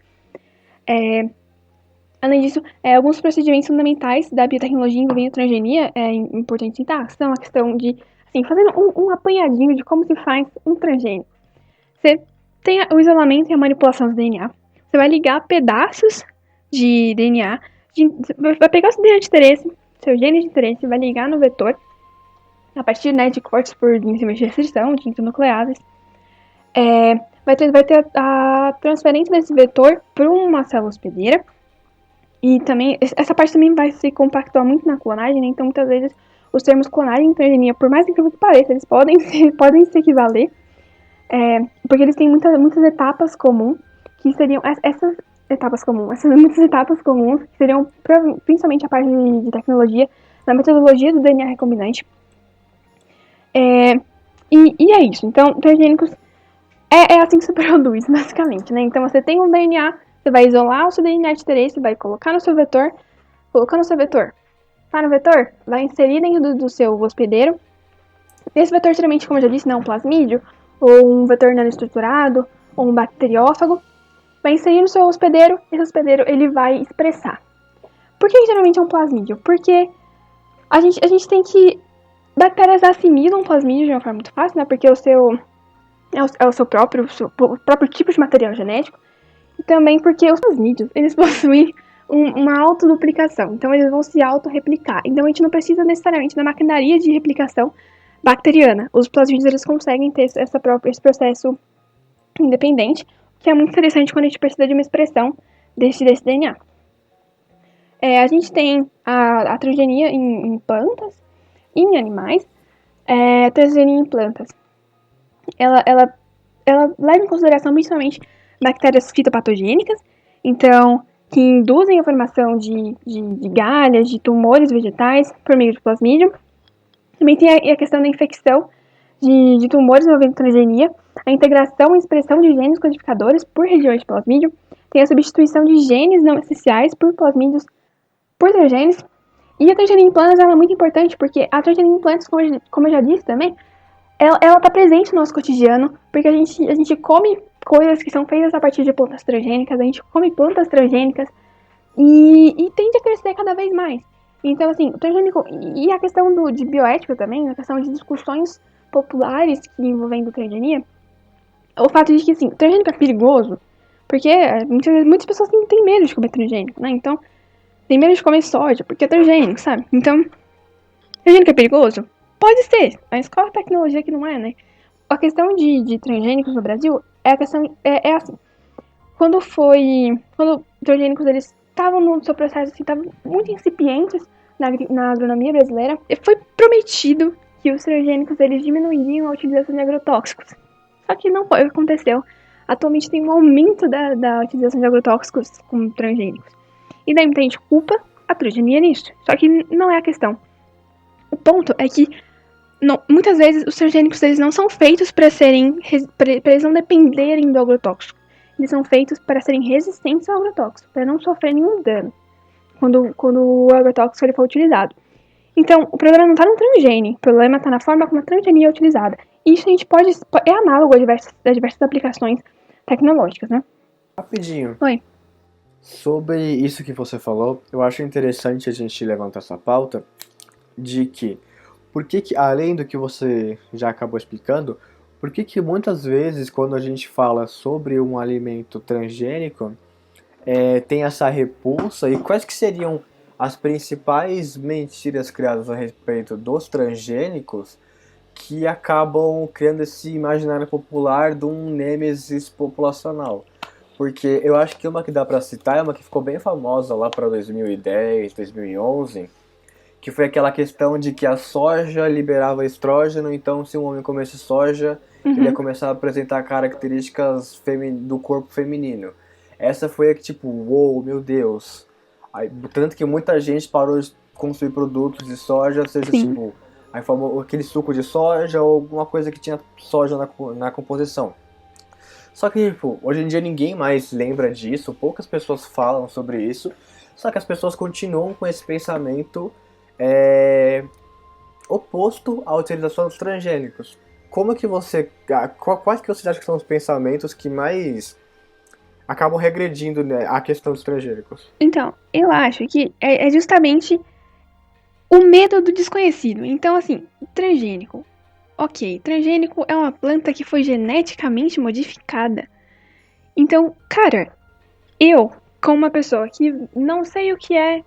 Além disso, alguns procedimentos fundamentais da biotecnologia envolvendo transgenia é importante citar, são a questão de, assim, fazendo um apanhadinho de como se faz um transgênico. Você tem o isolamento e a manipulação do DNA. Você vai ligar pedaços de DNA, vai pegar o seu DNA de interesse, seu gene de interesse, vai ligar no vetor, a partir de cortes por enzimas de restrição, de intranucleases. Vai ter a transferência desse vetor para uma célula hospedeira. E também, essa parte também vai se compactuar muito na clonagem, né? Então muitas vezes os termos clonagem e transgenia, por mais incrível que pareça, eles podem se equivaler, porque eles têm muitas etapas comuns, que seriam essas muitas etapas comuns, que seriam principalmente a parte de tecnologia, na metodologia do DNA recombinante. E é isso. Então, transgênicos é assim que se produz, basicamente, né? Então você tem um DNA, você vai isolar o seu DNA de interesse, vai colocar no seu vetor, tá no vetor, vai inserir dentro do seu hospedeiro. Esse vetor, geralmente, como eu já disse, não é um plasmídio, ou um vetor nanoestruturado, ou um bacteriófago. Vai inserir no seu hospedeiro, esse hospedeiro ele vai expressar. Por que geralmente é um plasmídio? Porque a gente tem que... Bactérias assimilam um plasmídio de uma forma muito fácil, né? Porque o seu próprio tipo de material genético. E também porque os plasmídios, eles possuem uma autoduplicação. Então, eles vão se autorreplicar. Então, a gente não precisa necessariamente da maquinaria de replicação bacteriana. Os plasmídios, eles conseguem ter esse processo independente, que é muito interessante quando a gente precisa de uma expressão desse DNA. A gente tem a transgenia em plantas e em animais. A transgenia em plantas, ela leva em consideração principalmente bactérias fitopatogênicas, então, que induzem a formação de galhas, de tumores vegetais por meio de plasmídio. Também tem a questão da infecção de tumores envolvendo transgenia, a integração e expressão de genes codificadores por regiões de plasmídio, tem a substituição de genes não essenciais por plasmídios por transgenes. E a transgenia em plantas ela é muito importante porque a transgenia em plantas, como eu já disse também, ela está presente no nosso cotidiano, porque a gente come coisas que são feitas a partir de plantas transgênicas, a gente come plantas transgênicas e tende a crescer cada vez mais. Então, assim, o transgênico... E a questão de bioética também, a questão de discussões populares que envolvendo transgenia, o fato de que, assim, o transgênico é perigoso, porque muitas pessoas têm medo de comer transgênico, né? Então, tem medo de comer soja, porque é transgênico, sabe? Então, transgênico é perigoso? Pode ser, mas qual a tecnologia que não é, né? A questão de transgênicos no Brasil é assim. Quando transgênicos eles estavam no seu processo, assim, estavam muito incipientes na agronomia brasileira, foi prometido que os transgênicos eles diminuiriam a utilização de agrotóxicos. Só que não foi o que aconteceu. Atualmente tem um aumento da utilização de agrotóxicos com transgênicos. E daí muita gente culpa a transgenia nisso. Só que não é a questão. O ponto é que muitas vezes os transgênicos eles não são feitos para eles não dependerem do agrotóxico. Eles são feitos para serem resistentes ao agrotóxico, para não sofrer nenhum dano quando o agrotóxico ele for utilizado. Então, o problema não está no transgene, o problema está na forma como a transgenia é utilizada. E isso a gente é análogo a diversas aplicações tecnológicas, né? Rapidinho. Oi. Sobre isso que você falou, eu acho interessante a gente levantar essa pauta de que, além do que você já acabou explicando, por que muitas vezes quando a gente fala sobre um alimento transgênico, tem essa repulsa, e quais que seriam as principais mentiras criadas a respeito dos transgênicos que acabam criando esse imaginário popular de um nêmesis populacional? Porque eu acho que uma que dá pra citar é uma que ficou bem famosa lá para 2010, 2011, que foi aquela questão de que a soja liberava estrógeno, então se um homem comesse soja, ele ia começar a apresentar características do corpo feminino. essa foi a que tipo, uou, meu Deus. Aí, tanto que muita gente parou de consumir produtos de soja, seja Sim. tipo, aí falou aquele suco de soja ou alguma coisa que tinha soja na composição. Só que, tipo, hoje em dia ninguém mais lembra disso, poucas pessoas falam sobre isso, só que as pessoas continuam com esse pensamento oposto à utilização dos transgênicos. Como que você... Quais que você acha que são os pensamentos que mais acabam regredindo, né, a questão dos transgênicos? Então, eu acho que é justamente o medo do desconhecido. Então, assim, transgênico. Ok, transgênico é uma planta que foi geneticamente modificada. Então, cara, eu, como uma pessoa que não sei o que é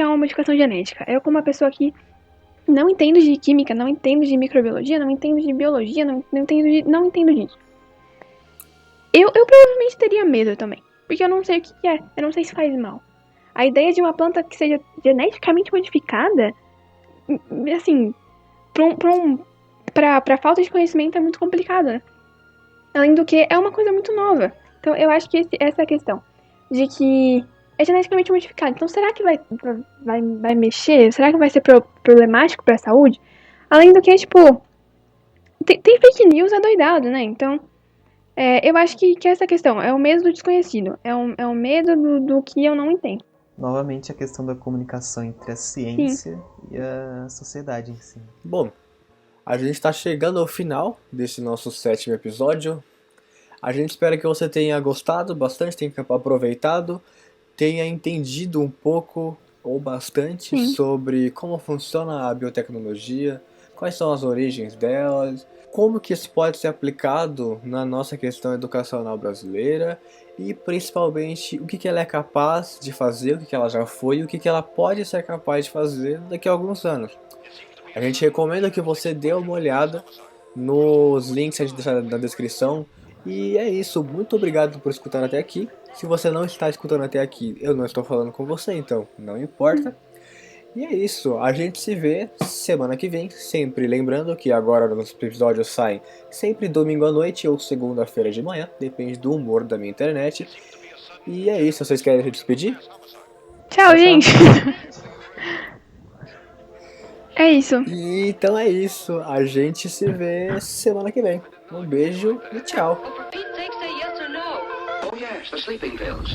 uma modificação genética, eu como uma pessoa que não entendo de química, não entendo de microbiologia, não entendo de biologia, não entendo disso. Eu provavelmente teria medo também, porque eu não sei o que é, eu não sei se faz mal. A ideia de uma planta que seja geneticamente modificada, assim, pra falta de conhecimento é muito complicado, né? Além do que, é uma coisa muito nova. Então, eu acho que essa é a questão. De que é geneticamente modificado. Então, será que vai mexer? Será que vai ser problemático pra saúde? Além do que, tipo, tem fake news adoidado, né? Então, eu acho que essa questão é o medo do desconhecido. É o medo do que eu não entendo. Novamente a questão da comunicação entre a ciência e a sociedade em si. Bom, a gente está chegando ao final desse nosso 7º episódio. A gente espera que você tenha gostado bastante, tenha aproveitado, tenha entendido um pouco ou bastante Sim. sobre como funciona a biotecnologia, quais são as origens delas, como que isso pode ser aplicado na nossa questão educacional brasileira e principalmente o que ela é capaz de fazer, o que ela já foi e o que ela pode ser capaz de fazer daqui a alguns anos. A gente recomenda que você dê uma olhada nos links que a gente deixa na descrição. E é isso, muito obrigado por escutar até aqui. Se você não está escutando até aqui, eu não estou falando com você, então não importa. E é isso, a gente se vê semana que vem, sempre lembrando que agora os episódios saem sempre domingo à noite ou segunda-feira de manhã, depende do humor da minha internet. E é isso, vocês querem se despedir? Tchau, gente! É isso. E então é isso, a gente se vê semana que vem. Um beijo e tchau. Oh, for Pete's sake, say yes or no. Oh, yes, the sleeping pills.